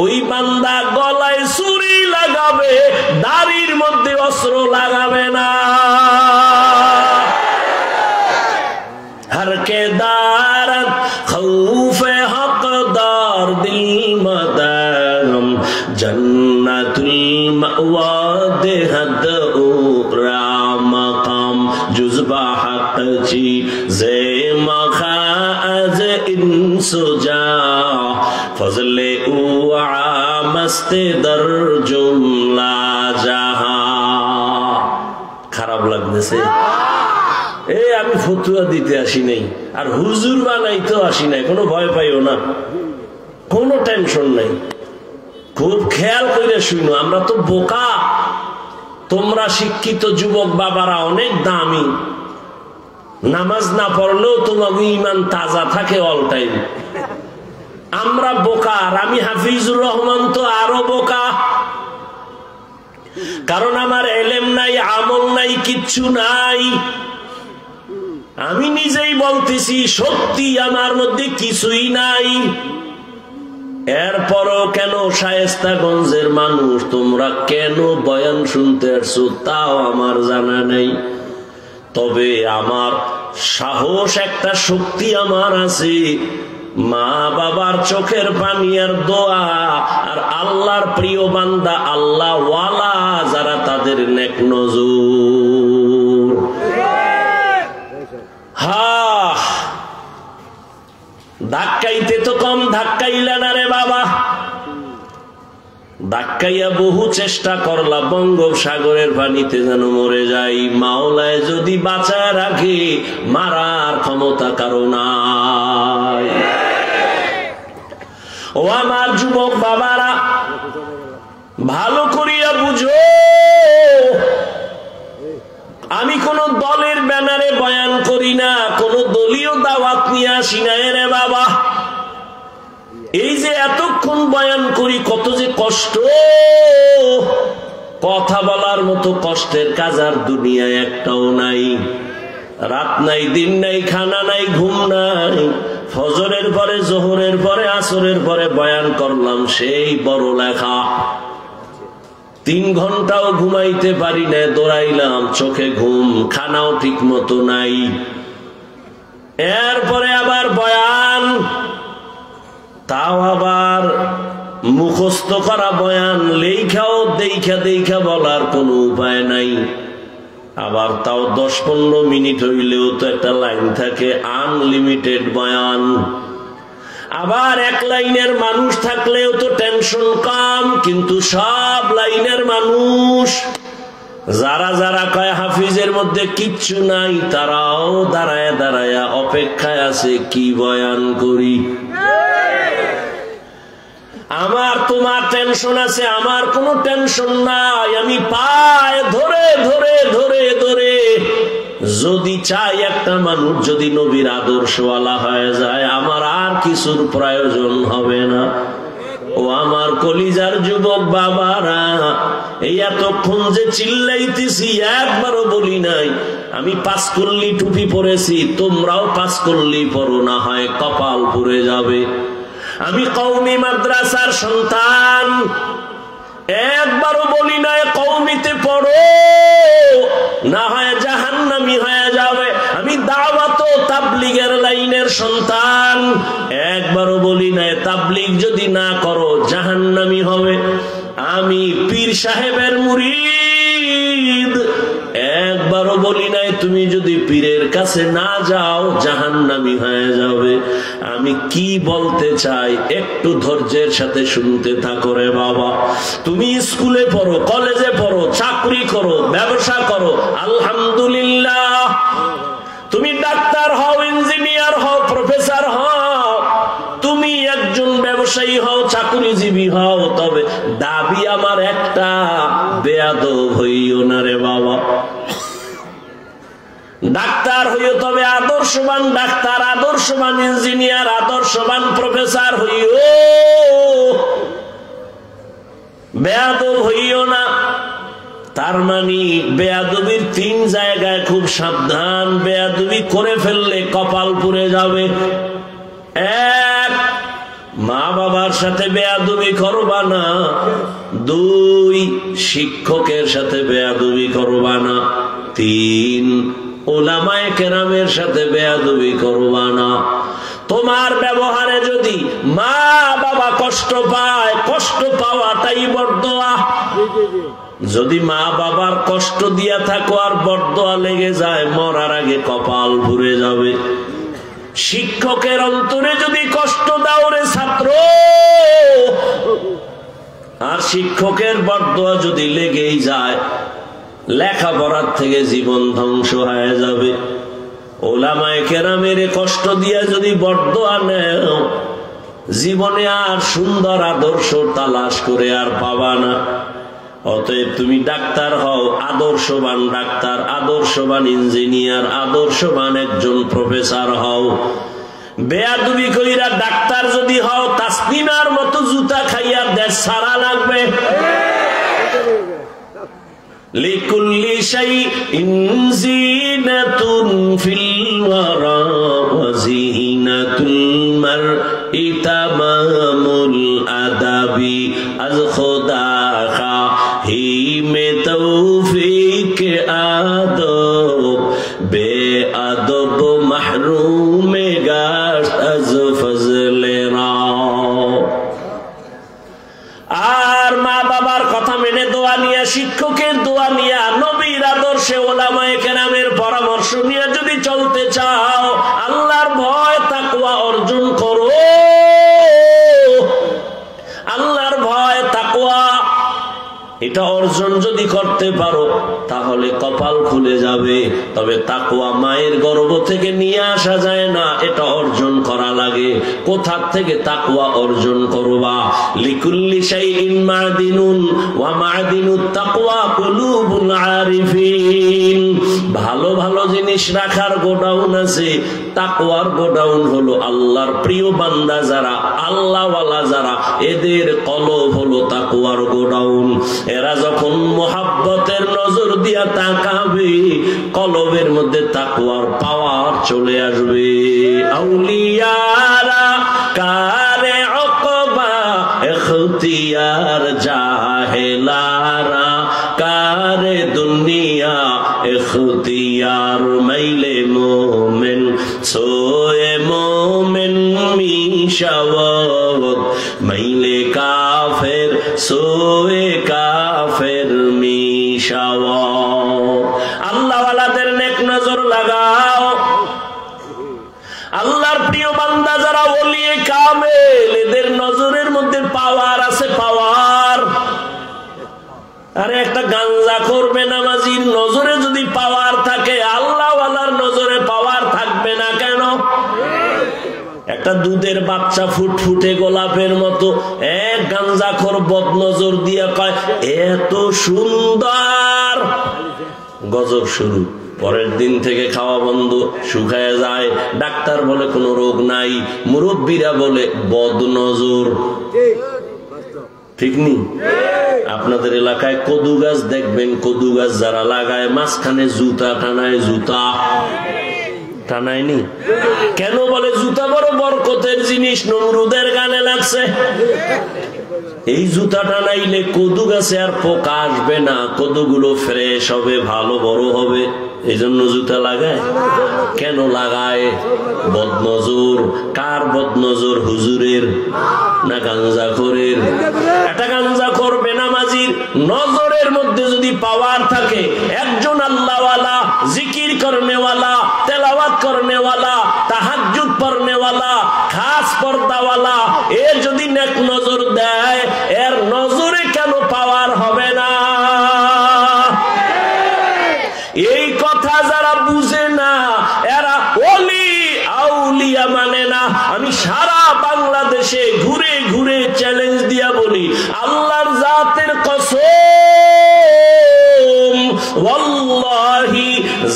ওই বান্দা গলায় ছুরি লাগাবে, দাড়ির মধ্যে অস্ত্র লাগাবে না। हर के दारत खौफे हकदार दिल मदाम जन्नतुल मअवा देहद उकरा मकाम जुज़बा हक जी जे मखाज इंसुजा फजले उआ मस्ते दर जुमला जहां। খারাপ লাগতেছে? আমি ফতুয়া দিতে আসি নাই, আর হুজুর বানাইতেও আসি নাই। কোনো ভয় পাইও না, কোনো টেনশন নাই। খুব খেয়াল করে শুনো, আমরা তো বোকা, তোমরা শিক্ষিত যুবক বাবারা অনেক দামি। নামাজ না পড়লেও তোমাকে ইমান তাজা থাকে অল টাইম। আমরা বোকা, আর আমি হাফিজুর রহমান তো আরো বোকা। কারণ আমার এলেম নাই, আমল নাই, কিচ্ছু নাই। আমি নিজেই বলতেছি সত্যি আমার মধ্যে কিছুই নাই। এরপরও কেন শায়েস্তাগঞ্জের মানুষ তোমরা কেন বয়ান শুনতে আসছো তাও আমার জানা নেই। তবে আমার সাহস, একটা শক্তি আমার আছে। মা বাবার চোখের পানি আর দোয়া, আর আল্লাহর প্রিয় বান্দা আল্লাহ ওয়ালা যারা, তাদের নেক নজর। ধাক্কাইতে তো কম ধাক্কাইলা না রে বাবা। ধাক্কাইয়া বহু চেষ্টা করলা, বঙ্গোপসাগরের পানিতে যেন মরে যাই। মাওলায় যদি বাঁচায় রাখে, মারার ক্ষমতা কারো নাই। ও আমার যুবক বাবারা, ভালো করিয়া বুঝো, আমি কোন দলের ব্যানারে বয়ান করি না, কোন দলীয় দাওয়াত নিয়ে আসি না রে বাবা। এই যে এতক্ষণ বয়ান করি, কত যে কষ্ট। কথা বলার মতো কষ্টের কাজ আর দুনিয়ায় একটাও নাই। রাত নাই, দিন নাই, খানা নাই, ঘুম নাই। ফজরের পরে, জোহরের পরে, আসরের পরে বয়ান করলাম, সেই বড় লেখা। 3 ঘন্টাও ঘুমাইতে পারি না, দৌড়াইলাম, চোখে ঘুম, খানাও ঠিক মতো নাই। এরপরে আবার বয়ান, তাও আবার মুখস্থ করা বয়ান, লেখাও দেখা দেখা বলার কোনো উপায় নাই। আবার তাও 10-15 মিনিট হইলেও তো একটা লাইন থাকে, আনলিমিটেড বয়ান। আবার এক লাইনের মানুষ থাকলেও তো টেনশন কম, কিন্তু সব লাইনের মানুষ যারা যারা কয় হাফিজের মধ্যে কিচ্ছু নাই, তারাও দাঁড়ায় দাঁড়ায় অপেক্ষায় আছে কি বয়ান করি। আমার তোমার টেনশন আছে, আমার কোনো টেনশন নাই। আমি পায় ধরে ধরে ধরে ধরে যদি চাই একটা মানুষ যদি নবীর আদর্শওয়ালা হয়ে যায়, আমার আর কিছুর প্রয়োজন হবে না। ও আমার কলিজার যুবক বাবারা, এই এতক্ষণ যে চিল্লাইতেছি একবারও বলি নাই আমি 5 কল্লি টুপি পরেছি, তোমরাও 5 কল্লি পরো, না হয় কপাল পুড়ে যাবে। আমি কওমি মাদ্রাসার সন্তান, একবারও বলি নাই কওমিতে পড়ো, না হয় জাহান্নামী হয়ে যাবে। আমি দাওয়াত ও তাবলীগের লাইনের সন্তান, একবারও বলি নাই তাবলীগ যদি না করো জাহান্নামী হবে। আমি পীর সাহেবের মুরিদ, একবারও বলি নাই তুমি যদি পীরের কাছে না যাও জাহান্নামী হয়ে যাবে। আমি কি বলতে চাই একটু ধৈর্যের সাথে শুনতে থাকো রে বাবা। তুমি স্কুলে পড়ো, কলেজে পড়ো, চাকরি করো, ব্যবসা করো, আলহামদুলিল্লাহ। তুমি ডাক্তার হও, ইঞ্জিনিয়ার হও, প্রফেসর হও, তুমি ডাক্তার হইও তবে আদর্শবান ডাক্তার, আদর্শবান ইঞ্জিনিয়ার, আদর্শবান প্রফেসর হইও, বেয়াদব হইও না। তার মানে বেয়াদবির 3 জায়গায় খুব সাবধান। বেয়াদবি করে ফেললে কপাল পুড়ে যাবে। 1, মা বাবার সাথে বেয়াদবি করবা না। 2, শিক্ষকের সাথে বেয়াদবি করবা না। 3, উলামায়ে কেরামের সাথে বেয়াদবি করবা না। তোমার ব্যবহারে যদি মা বাবা কষ্ট পায়, কষ্ট পাওয়াটাই বরদোয়া। যদি মা বাবার কষ্ট দিয়া থাকো আর বরদোয়া লেগে যায়, মরার আগে কপাল পুড়ে যাবে। শিক্ষকের অন্তরে যদি কষ্ট দাও রে ছাত্র, আর শিক্ষকের বরদোয়া যদি লেগেই যায়, লেখাপড়ার থেকে জীবন ধ্বংস হয়ে যাবে। উলামায়ে কেরামের কষ্ট দিয়া যদি বরদোয়া নেও, জীবনে আর সুন্দর আদর্শ তালাশ করে আর পাবা না। অতএব তুমি ডাক্তার হও, আদর্শবান ডাক্তার, আদর্শবান ইঞ্জিনিয়ার, আদর্শবান একজন প্রফেসর হও। বেয়াদবি কইরা ডাক্তার যদি হও, তাসলিমার মতো জুতা খাইয়া দেশ সারা লাগবে। লিকুল্লি শাইইন জিনাতুন ফিল ওয়ারা ওয়া জিনাতুল মারই তামামুল আদাবি। আজ খোদা খাহি মে তৌফিক আদব, বেআদব মাহরুম গাশত আজ ফজলে রা। আর মা বাবার কথা মেনে দোয়া নিয়া, শিক্ষকের দোয়া নিয়া, নবীর আদর্শে, উলামায়ে কেরামের পরামর্শ নিয়ে যদি চলতে চাও, আল্লাহর ভয় তাকওয়া অর্জন করো। আল্লাহর ভয় তাকওয়া এটা অর্জন যদি করতে পারো, তাহলে কপাল খুলে যাবে। তবে তাকওয়া মায়ের গর্ভ থেকে নিয়ে আসা যায় না, এটা অর্জন করা লাগে। কোথা থেকে তাকওয়া অর্জন করবা? লিকুল্লি শাইইন মাদিনুন ওয়া মাদিনুত তাকওয়া কুলুবুল আরিফিন। ভালো ভালো জিনিস রাখার গোডাউন আছে, তাকওয়ার গোডাউন হলো আল্লাহর প্রিয় বান্দা যারা, আল্লাহওয়ালা যারা, এদের কলব হলো তাকওয়ার গোডাউন। এরা যখন মোহাব্বতের নজর দিয়া তাকাবে, কলবের মধ্যে তাকওয়ার পাওয়ার চলে আসবে। আউলিয়ারা কারে উকবা ইখতিয়ার, জাহেলারা কারে দুনিয়া ইখতিয়ার। মাইলে মোমেন সোয়ে মোমেন মিশাওয়াত, মাইলে কাফের সোয়ে কাফের মিশাওয়াত। আল্লাহওয়ালাদের নেক নজর লাগাও। আল্লাহর প্রিয় বান্দা যারা, ওলিয়ে কামেল, এদের নজরের মধ্যে পাওয়ার আছে, পাওয়ার। আরে একটা গাঞ্জাখোর বেনামাজির নজরে যদি পাওয়ার থাকে, আল্লাহওয়ালার নজরে পাওয়ার থাকবে না কেন? একটা দুধের বাচ্চা ফুটফুটে গোলাপের মতো, এক গাঞ্জাখোর বদনজর দিয়ে কয় এত সুন্দর, গজব শুরু। পরের দিন থেকে খাওয়া বন্ধ, শুকায় যায়। ডাক্তার বলে কোনো রোগ নাই, মুরব্বীরা বলে বদনজর। ঠিক নি? আপনাদের এলাকায় কদু গাছ দেখবেন, কদু গাছ যারা লাগায় মাঝখানে জুতা টানায়, জুতা টানায়নি কেন? বলে জুতা বড় বরকতের জিনিস, নমরুদের গানে লাগছে। এই জুতা টানাইলে কদু গাছে আর পোকা আসবে না, কদুগুলো ফ্রেশ হবে, ভালো বড় হবে। এই জন্য জুতা লাগায়। কেন লাগায়? বদনজর। কার বদনজর? হুজুরের না গাঞ্জাখোরের? একটা গাঞ্জাখোর বেনামাজির নজরের মধ্যে যদি পাওয়ার থাকে, একজন আল্লাহওয়ালা, জিকির করনেওয়ালা, তেলাওয়াত করনেওয়ালা, তাহাজ্জুদ পড়নেওয়ালা, খাস পর্দাওয়ালা, এ যদি নেক নজর দেয়, এর নজরে কেন পাওয়ার হবে না? এই কথা যারা বুঝে না, এরা ওলি আউলিয়া মানে না। আমি সারা বাংলাদেশে ঘুরে ঘুরে চ্যালেঞ্জ দিয়া বলি, আল্লাহর জাতের কসম, ওয়াল্লাহি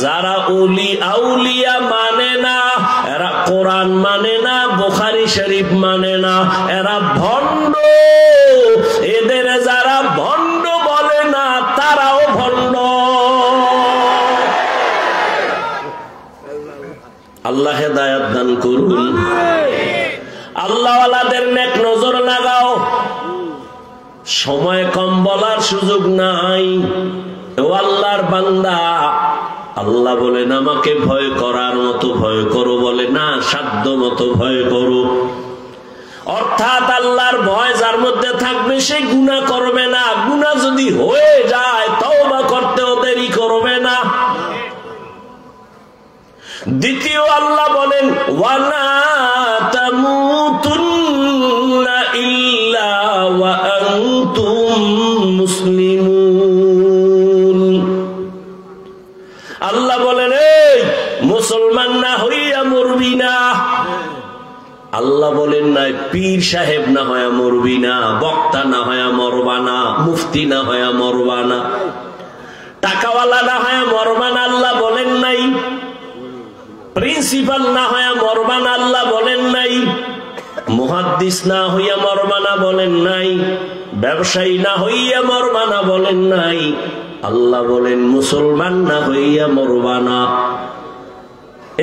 যারা ওলি আউলিয়া মানে না, এরা কোরআন মানে না, বুখারী শরীফ মানে না, এরা ভণ্ড। এদের যারা ভণ্ড বলে না তারাও ভণ্ড। আল্লাহ হেদায়েত দান করুন। আল্লাহওয়ালাদের নেক নজর লাগাও। সময় কম, বলার সুযোগ নাই। ও আল্লাহর বান্দা, আল্লাহ বলেন আমাকে ভয় করার মতো ভয় করো, বলে না সাধ্য মতো ভয় করো। অর্থাৎ আল্লাহর ভয় যার মধ্যে থাকবে সে গুনাহ করবে না। গুনাহ যদি হয়ে যায় তওবা করতেও দেরি করবে না। দ্বিতীয় আল্লাহ বলেন ওয়ালা তামুতুন্না ইল্লা ওয়া আনতুম মুসলিমুন। আল্লাহ বলেন এই মুসলমান না হইয়া মরবি না। আল্লাহ বলেন না পীর সাহেব না হইয়া মরবি না, বক্তা না হইয়া মরবা না, মুফতি না হইয়া মরবা না, টাকাওয়ালা না হইয়া মরবা না আল্লাহ বলেন নাই। প্রিন্সিপাল না হইয়া মরবা না আল্লাহ বলেন নাই। মুহাদ্দিস না হইয়া মরবা না বলেন নাই। ব্যবসায়ী না হইয়া মরবা না বলেন নাই। আল্লাহ বলেন মুসলমান না হইয়া মরবা না।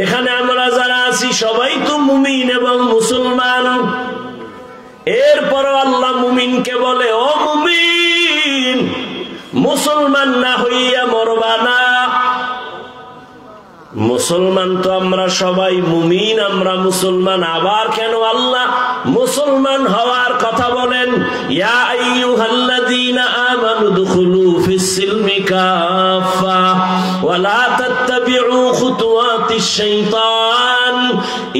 এখানে আমরা যারা আছি সবাই তো মুমিন এবং মুসলমান। এরপরও আল্লাহ মুমিনকে বলে ও মুমিন, মুসলমান না হইয়া মরবা না। মুসলমান তো আমরা সবাই, মুমিন আমরা মুসলমান। আবার কেন আল্লাহ মুসলমান হওয়ার কথা বলেন? ইয়া আইয়ুহাল্লাযীনা আমানু দুখুলু ফিস-সিলমি কাফা ওয়া লা তাত্তাবিউ খুতুওয়াতিশ শাইতান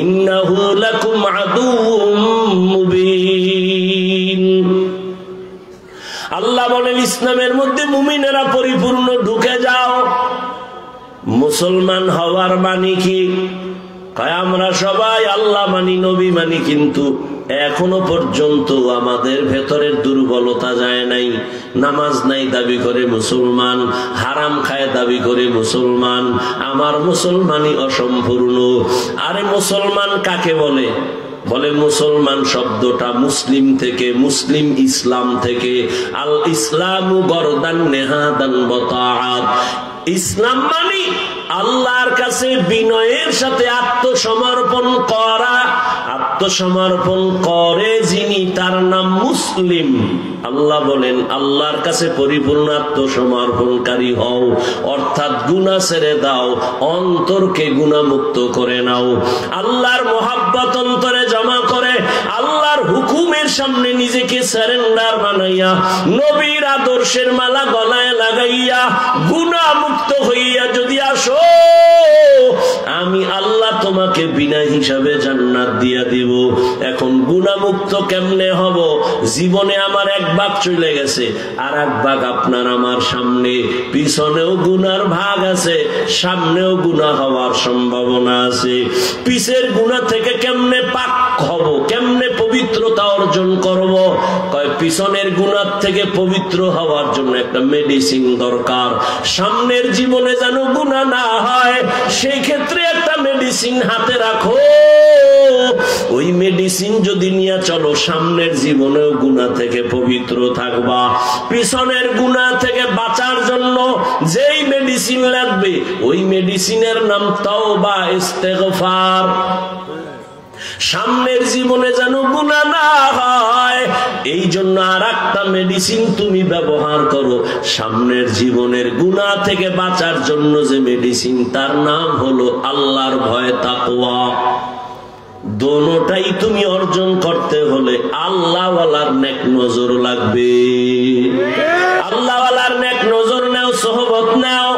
ইন্নাহু লাকুম আদুউম মুবিন। আল্লাহ বলেন ইসলামের মধ্যে মুমিনেরা পরিপূর্ণ ঢুকে যাও। মুসলমান হওয়ার মানে কি? আমরা সবাই আল্লাহ মানি, নবী মানি, কিন্তু এখনো পর্যন্ত আমাদের ভেতরের দুর্বলতা যায় নাই। নামাজ নাই দাবি করে মুসলমান, হারাম খায় দাবি করে মুসলমান। আমার মুসলমানই অসম্পূর্ণ। আরে মুসলমান কাকে বলে? বলে মুসলমান শব্দটা মুসলিম থেকে, মুসলিম ইসলাম থেকে। আল ইসলামু গরদান নেহাদান বতাআত। ইসলাম মানে আল্লাহর কাছে বিনয়ের সাথে আত্মসমর্পণ করা। আত্মসমর্পণ করে যিনি তার নাম মুসলিম। আল্লাহ বলেন আল্লাহর কাছে পরিপূর্ণ আত্মসমর্পণকারী হও, অর্থাৎ গুনাহ ছেড়ে দাও, অন্তরকে গুনাহমুক্ত করে নাও। আল্লাহর মহাব্বত অন্তরে জমা করে আল্লাহর হুকুমের সামনে নিজেকে সারেন্ডার বানাইয়া, নবীর আদর্শের মালা গলায় লাগাইয়া, গুনাহমুক্ত হইয়া যদি আসো, আমি আল্লাহ তোমাকে বিনা হিসাবে জান্নাত দিয়া দিব। এখন গুনাহমুক্ত কেমনে হব? জীবনে আমার এক ভাগ চলে গেছে, আর এক ভাগ আপনার আমার সামনে। পিছনেও গুনার ভাগ আছে, সামনেও গুনাহ হওয়ার সম্ভাবনা আছে। পিছের গুনাহ থেকে কেমনে পাক হব, কেমনে পবিত্রতা অর্জন করব? কয় পিছনের গুনাহ থেকে পবিত্র হওয়ার জন্য একটা মেডিসিন দরকার। সামনের জীবনে যেন গুনাহ না হয়, সেই ক্ষেত্রে একটা মেডিসিন হাতে রাখো। ওই মেডিসিন যদি নিয়ে চলো, সামনের জীবনেও গুনাহ থেকে পবিত্র থাকবা। পিছনের গুনাহ থেকে বাঁচার জন্য যেই মেডিসিন লাগবে, ওই মেডিসিনের নাম তাওবা, ইস্তেগফার। সামনের জীবনে যেন গুনাহ না হয়, এই জন্য আর একটা মেডিসিন তুমি ব্যবহার করো। সামনের জীবনের গুনাহ থেকে বাঁচার জন্য যে মেডিসিন, তার নাম হলো আল্লাহর ভয়, তাকওয়া। দোনোটাই তুমি অর্জন করতে হলে আল্লাহওয়ালার নেক নজর লাগবে। আল্লাহওয়ালার নেক নজর নাও, সোহবত নাও।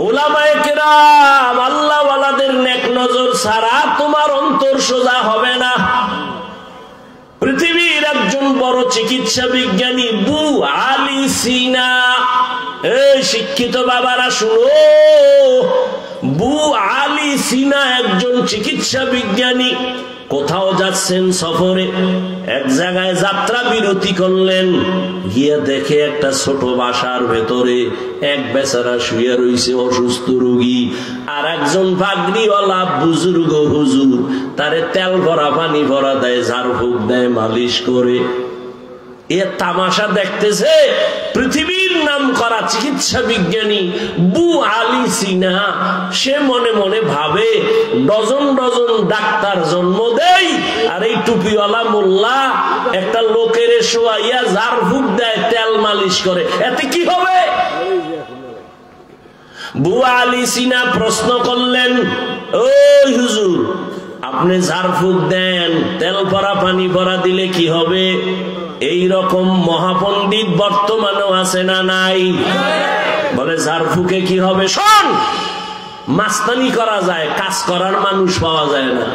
উলামায়ে কেরাম, আল্লাহওয়ালাদের নেক নজর ছাড়া তোমার অন্তর সোজা হবে না। পৃথিবীর একজন বড় চিকিৎসা বিজ্ঞানী বু আলী সিনা, এই শিক্ষিত বাবারা শুনো, বু আলী সিনা একজন চিকিৎসা বিজ্ঞানী। কোথাও যাচ্ছেন সফরে, এক জায়গায় যাত্রা বিরতি করলেন, গিয়ে দেখে একটা ছোট বাসার ভেতরে এক বেচারা শুয়ে রইছে অসুস্থ রোগী, আর একজন পাগড়িওয়ালা বুজুর্গ হুজুর তারে তেল ভরা পানি ভরা দেয়, ঝাড়ফুঁক দেয়, মালিশ করে। এ তামাশা দেখতেছে পৃথিবীর নাম করা চিকিৎসা বিজ্ঞানী বু আলী সিনা। সে মনে মনে ভাবে ডজন ডজন ডাক্তার জন্ম দেয়, আর এই টুপিওয়ালা মোল্লা একটা লোকের শোয়াইয়া ঝাড়ফুঁক দেয়, তেল মালিশ করে, এতে কি হবে? বু আলী সিনা প্রশ্ন করলেন, ও হুজুর, আপনি ঝাড়ফুঁক দেন, তেল ভরা পানি ভরা দিলে কি হবে? এই রকম মহাপণ্ডিত বর্তমানেও আছে না নাই? বলে ঝাড়ফুঁকে কি হবে? শোন, মাস্তানি করা যায়, কাজ করার মানুষ পাওয়া যায় না।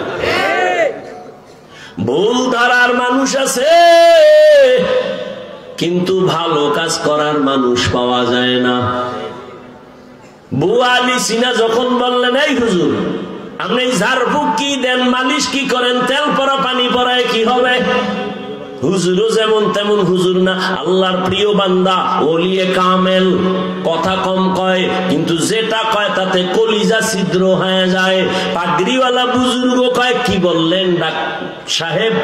ভুল ধরার মানুষ আছে, কিন্তু ভালো কাজ করার মানুষ পাওয়া যায় না। বু আলী সিনা যখন বললেন, এই হুজুর, আপনি ঝাড়ফুঁক কি দেন, মালিশ কি করেন, তেল পরা পানি পরায় কি হবে? হুজুরও যেমন তেমন হুজুর না, আল্লাহর প্রিয় বান্দা, ওলিয়ে কামেল, কথা কম কয়, কিন্তু যেটা কয় তাতে কলিজা ছিদ্র হয়ে যায়। পাগড়িওয়ালা বুজুর্গ কয়, কি বললেন সাহেব?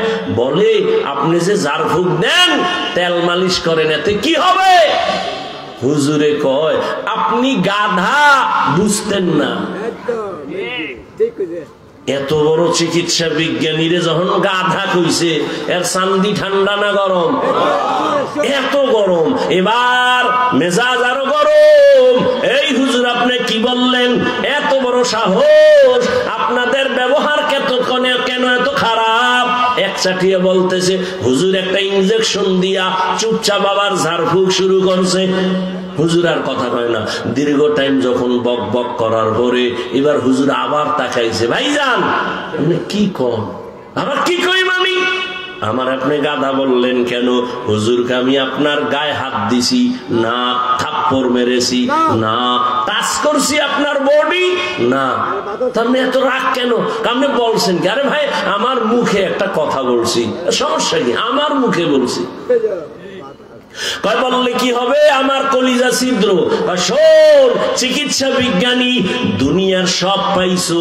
বলে, আপনি যে ঝাড়ফুঁক দেন, তেল মালিশ করেন, এতে কি হবে? হুজুরে কয়, আপনি গাধা, বুঝতেন না। এত বড় চিকিৎসা বিজ্ঞানীরে যখন গাধা কইছে, এর চান্দি ঠান্ডা না গরম? এত গরম, এবার মেজাজ আরো গরম। এই হুজুর, আপনি কি বললেন? এত বড় সাহস, আপনাদের ব্যবহার কেন এত খারাপ? এক চাটিয়ে বলতেছে, হুজুর একটা ইনজেকশন দিয়া চুপচাপ আবার ঝাড়ফুঁক শুরু করছে। হুজুর আর কথা কয় না। দীর্ঘ টাইম যখন বক বক করার পরে এবার হুজুর আবার তাকাইছে, ভাইজান আপনি কি কন? আবার কি কই মানি? আমার আপনি গাধা বললেন কেন? হুজুরকে আমি আপনার গায়ে হাত দিছি না, থাপ্পড় মেরেছি না, টাচ করছি আপনার বডি না, আপনি এত রাগ কেন? আপনি বলছেন কি? আরে ভাই, আমার মুখে একটা কথা বলছি, সমস্যা কি? আমার মুখে বলছি। কয় বললে কি হবে? আমার কলিজা ছিদ্র। শোন, চিকিৎসা বিজ্ঞানী, দুনিয়ার সব পাইছো,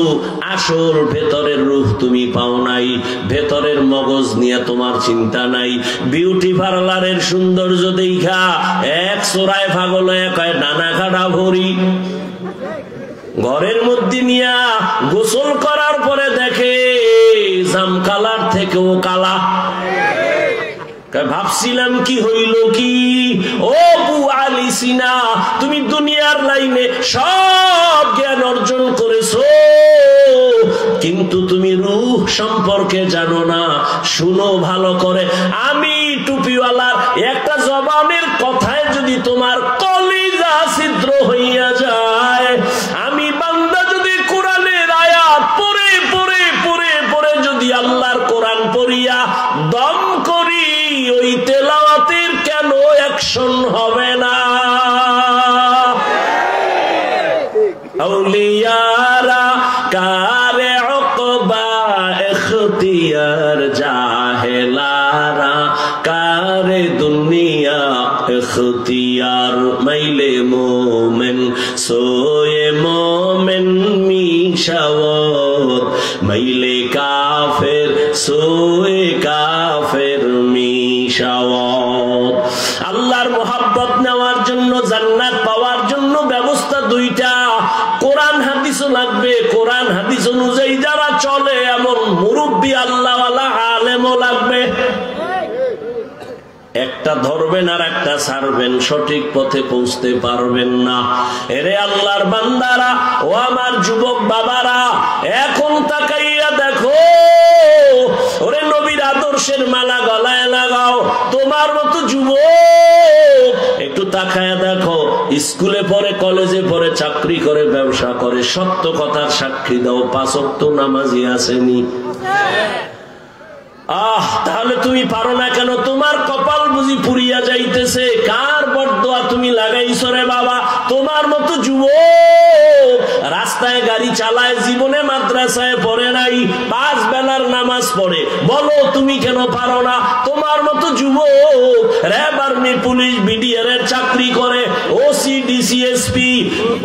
আসল ভেতরের রূহ তুমি পাও নাই, ভেতরের মগজ নিয়ে তোমার চিন্তা নাই। বিউটি পার্লারের সৌন্দর্য দেখা এক চোরায় পাগল হয়ে কয় নানা কাটা ভরি। ঘরের মধ্যে নিয়া গোসল করার পরে দেখে জাম কালার থেকেও কালা। ভাবছিলাম কি হইল কি? ও বু আলী সিনা, তুমি দুনিয়ার লাইনে সব জ্ঞান অর্জন করেছো, কিন্তু তুমি রূহ সম্পর্কে জানো না। শুনো ভালো করে, আমি টুপিওয়ালার একটা জবানের কথায় যদি তোমার কলিজা ছিদ্র হইয়া যায়, আমি বান্দা যদি কোরআনের আয়াত পড়ে পড়ে পড়ে পড়ে যদি আল্লাহর কোরআন পড়িয়া দম করি, ওই তেলাওয়াতের কেন অ্যাকশন হবে না? আউলিয়ারা কারে উকবা ইখতিয়ার, জাহেলারা কারে দুনিয়া ইখতিয়ার। মাইলে মোমেন সোয়ে মোমেন মিশাওয়াত, মাইলে কাফের সোয়ে কাফের মিশাওয়াত। আল্লাহর মোহাব্বত নেওয়ার জন্য, জান্নাত পাওয়ার জন্য ব্যবস্থা দুইটা। কোরআন হাদিসও লাগবে, কোরআন হাদিস অনুযায়ী যারা চলে এমন মুরব্বী আল্লাহওয়ালা আলেমও লাগবে। একটা ধরবেন আর একটা ছাড়বেন, সঠিক পথে পৌঁছতে পারবেন না। এরে আল্লাহর বান্দারা, ও আমার যুবক বাবারা, এখন তাকাইয়া দেখো, ওরে নবীর আদর্শের মালা গলায় লাগাও। তোমার মতো যুবক একটু তাকায়া দেখো, স্কুলে পড়ে, কলেজে পড়ে, চাকরি করে, ব্যবসা করে, সত্য কথার সাক্ষী দাও, 5 ওয়াক্ত নামাজি আসেনি? তাহলে তুমি পারো না কেন? তোমার কপাল বুঝি পুড়িয়া যাইতেছে। কার বরদোয়া তুমি লাগাইছো রে বাবা? তোমার মতো যুবক রাস্তায় গাড়ি গাড়ি চালায়, জীবনে মাদ্রাসায় পড়ে নাই, 5 বেলার নামাজ পড়ে। বলো তুমি কেন পারো না? তোমার মতো যুবক র্যাব, আর্মি, পুলিশ, বিডিআর এর চাকরি করে, OC, DC, SP,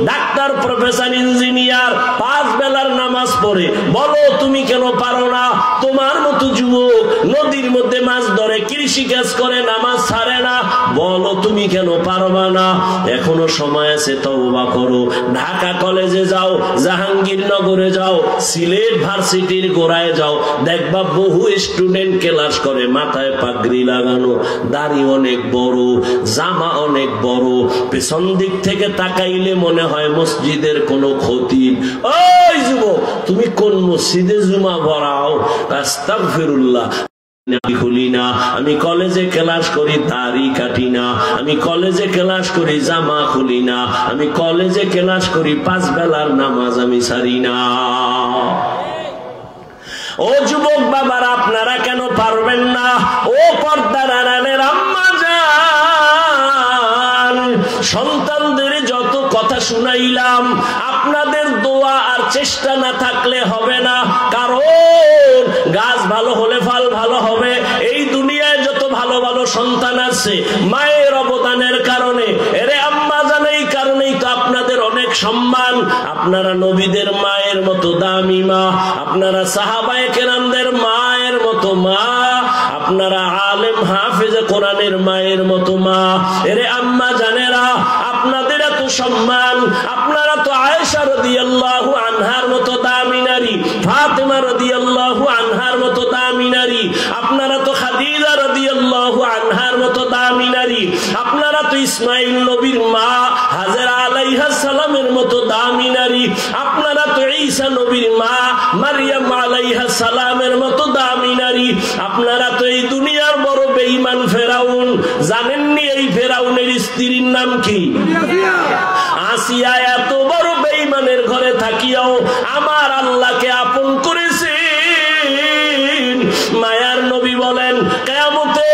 doctor, professor, engineer, 5 বেলার নামাজ পড়ে। বলো তুমি কেন পারো না? তোমার মতো যুবক নদীর মধ্যে মাছ ধরে, কৃষি কাজ করে, নামাজ ছাড়ে না। বলো তুমি কেন পারবা না? এখনো সময় আছে, তওবা করো। ঢাকা কলেজে যাও, জাহাঙ্গীরনগরে যাও, সিলেট ভার্সিটির গোড়ায় যাও, দেখবা বহু স্টুডেন্ট ক্লাস করে, মাথায় পাগড়ি লাগানো, দাড়ি অনেক বড়, জামা অনেক বড়, পেছন দিক থেকে তাকাইলে মনে হয় মসজিদের কোনো খতিব। ওই যুবক, তুমি কোন মসজিদে জুমা পড়াও? আস্তাগফিরুল্লাহ। খুলি না, আমি কলেজে ক্লাস করি, দাড়ি কাটি না, আমি কলেজে ক্লাস করি, জামা খুলি না, আমি কলেজে ক্লাস করি, 5 বেলার নামাজ আমি ছাড়ি না। ও যুবক বাবারা, আপনারা কেন পারবেন না? ও পর্দার আড়ালের আম্মা জান, সন্তানদের যত কথা শুনাইলাম, আপনাদের দোয়া আর চেষ্টা না থাকলে হবে না। কারণ গাছ ভালো হলে ফল ভালো হবে। এই দুনিয়ায় যত ভালো ভালো সন্তান আছে, মায়ের অবদানের কারণে। এরে আম্মা জান, এই কারণেই তো আপনাদের অনেক সম্মান। আপনারা নবীদের মায়ের মতো দামি মা, আপনারা সাহাবায়ে কেরামদের মায়ের মতো মা, আপনারা আলেম হাফেজে কোরআনের মায়ের মতো মা। এরে আম্মা জানেরা, আপনাদের এত সম্মান। আপনারা তো আয়েশা রাদিয়াল্লাহু আনহার মতো দামি নারী, ফাতেমা রাদিয়াল্লাহু আনহার মতো দামি নারী, আপনারা তো খাদিজা রাদিয়াল্লাহু আনহার মতো দামি নারী, আপনারা তো ইসমাইল নবীর মা হাজেরা আলাইহিস সালামের মতো দামি নারী, আপনারা তো ঈসা নবীর মা মারইয়াম আলাইহিস সালামের মতো দামি নারী, আপনারা তো এই দুনিয়ার বড় বেঈমান ফেরাউন। জানেননি এই ফেরাউনের স্ত্রীর নাম কি? আসিয়া। এত বড় বেঈমানের ঘরে থাকিয়াও আমার আল্লাহকে আপন করেছেন। মায়ার নবী বলেন, কিয়ামতে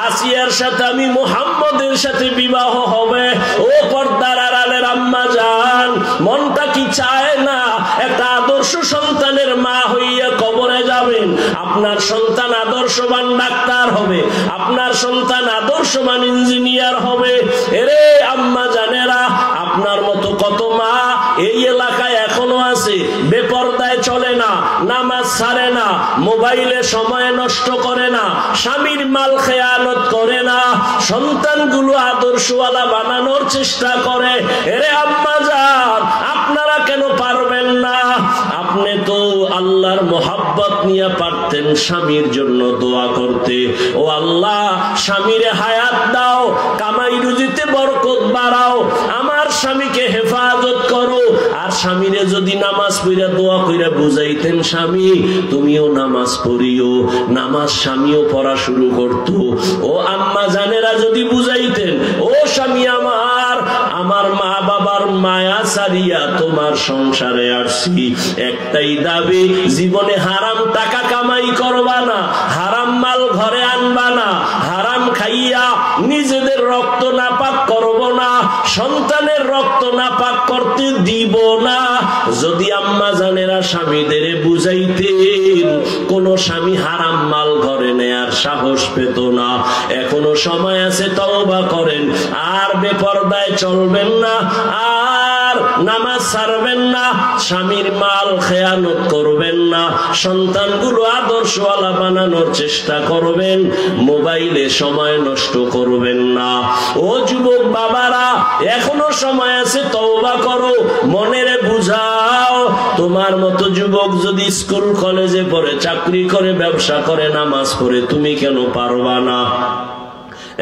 আসিয়ার সাথে আমি মুহাম্মদের সাথে বিবাহ হবে। ও পর্দার আড়ালের আম্মা জান, মনটা কি চায় না একটা আদর্শ সন্তানের মা হইয়া কবরে যাবেন? আপনার সন্তান আদর্শবান ডাক্তার হবে, আপনার সন্তান আদর্শবান ইঞ্জিনিয়ার হবে। এরে আম্মা জানেরা, আপনার মতো কত মা এই এলাকায় এখনো আছে, বেপরদায় চলে না, নামাজ ছাড়ে না, মোবাইলে সময় নষ্ট করে না, স্বামীর মাল খেয়ানত করে না, সন্তানগুলো আদর্শওয়ালা বানানোর চেষ্টা করে। এরে আম্মা জান, আপনারা কেন পারবেন না? আপনি তো আল্লাহর মোহাব্বত নিয়ে পারতেন স্বামীর জন্য দোয়া করতে। ও আল্লাহ, স্বামীরে হায়াত দাও, কামাই রুজিতে বরকত বাড়াও, আমার স্বামীকে হেফাজত করো। আর স্বামীরে যদি নামাজ পড়া দোয়া কইরা বুঝাইতেন, স্বামী তুমিও নামাজ পড়িও, নামাজ স্বামীও পড়া শুরু করত। ও আম্মা জানেরা যদি বুঝাইতেন, ও স্বামী আমার, আমার মা বাবার মায়া ছাড়িয়া তোমার সংসারে আসছি, একটাই দাবি, জীবনে হারাম টাকা কামাই করবা না, হারাম মাল ঘরে আনবা না, হারাম খাইয়া নিজেদের রক্ত নাপাক করব না, সন্তানের রক্ত নাপাক করতে দিব না। যদি আম্মা জানেরা স্বামীদের বুঝাইতেন, কোন স্বামী হারাম মাল ঘরে নেয়ার সাহস পেত না। এখনো সময় আছে, তওবা করেন, আর বেপরদায় চলবেন না, আর নামাজ ছাড়বেন না, স্বামীর মাল খেয়ানত করবেন না, সন্তানগুলো আদর্শওয়ালা বানানোর চেষ্টা করবেন, মোবাইলে সময় নষ্ট করবেন না। ও যুবক বাবারা, এখনো সময় আছে, তওবা করো, মনেরে বুঝাও। তোমার মতো যুবক যদি স্কুল কলেজে পড়ে, চাকরি করে, ব্যবসা করে, নামাজ পড়ে, তুমি কেন পারবা না?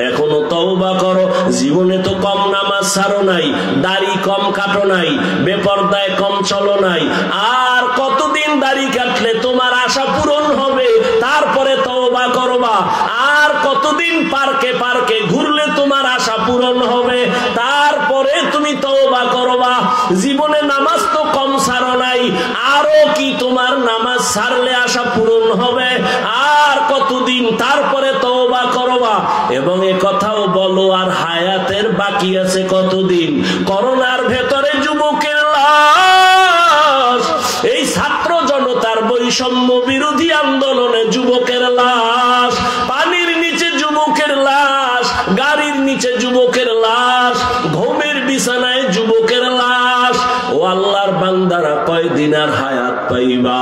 এখনো তওবা করো। জীবনে তো কম নামাজ ছাড়ো নাই, দাড়ি কম কাটো নাই, বেপরদায় কম চলো নাই। আর কতদিন দাড়ি কাটলে তোমার আশা পূরণ হবে? তারপরে তওবা করবা। আর কতদিন পার্কে পার্কে ঘুরলে তোমার আশা পূরণ হবে? তারপরে তুমি তওবা করবা। জীবনে নামাজ তো কম ছাড়ো নাই, আরো কি তোমার নামাজ ছাড়লে আশা পূরণ হবে? আর কতদিন? তারপরে তওবা করবা। এবং এ কথাও বলো, আর হায়াতের বাকি আছে কতদিন? করোনার ভেতরে যুবকের লাশ আল্লাহর বান্দারা কয়দিন আর হায়াত পাইবা,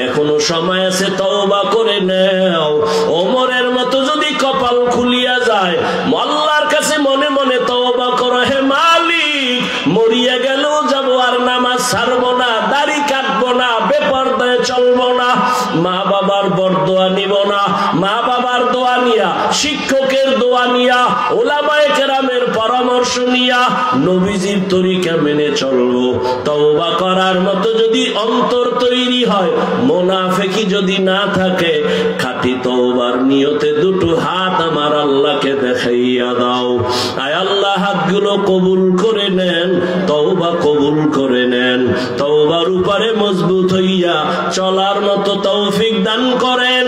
এখনো সময় আছে, তওবা করে নাও। ওমরের মতো যদি কপাল খুলিয়া যায়, আল্লাহর কাছে মনে মনে তওবা করো, হে মালিক মরিয়া গেলেও যাব, আর নামাজ ছাড়বো না, দাড়ি কাটবো না, বেপরদায় চলবো না, মা বাবার বরদোয়া নিব না, মা বাবার দোয়া নিয়া, শিক্ষকের দোয়া নিয়া, ওলামায়ে কেরামের পরামর্শ নিয়া নবীজির তরিকা মেনে চলবো। তওবা করার মতো যদি অন্তর তৈরি হয়, মুনাফিকি যদি না থাকে, খাঁটি তওবার নিয়তে দুটো হাত আমার আল্লাহকে দেখাইয়া দাও। আয় আল্লাহ, হাতগুলো কবুল করে নেন, তওবা কবুল করে নেন, তওবার উপরে মজবুত হইয়া চলার মতো তৌফিক দান করেন।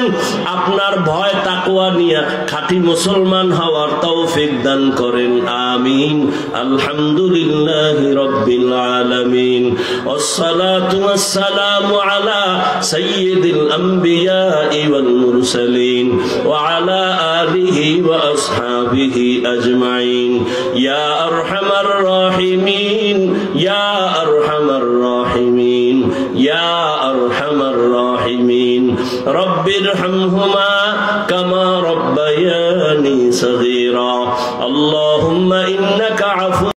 আপনার ভয় তাকওয়া নিয়া খাঁটি মুসলমান হওয়ার তৌফিক দান করেন, আমিন। আলহামদুলিল্লাহি রাব্বিল আলামিন, ওয়াসসালাতু ওয়াসসালামু আলা সাইয়্যিদিল আমবিয়া ওয়াল মুরসালিন ওয়া আলা আলিহি ওয়া আসহাবিহি আজমাইন। ইয়া আরহামার রাহিমিন, ইয়া আরহামার রাহিমিন, ইয়া আরহামার রাহিমিন। রব্বিরহামহুমা কামা রব্বায়ানি সগীরা। আল্লাহুম্মা ইন্নাকা আফু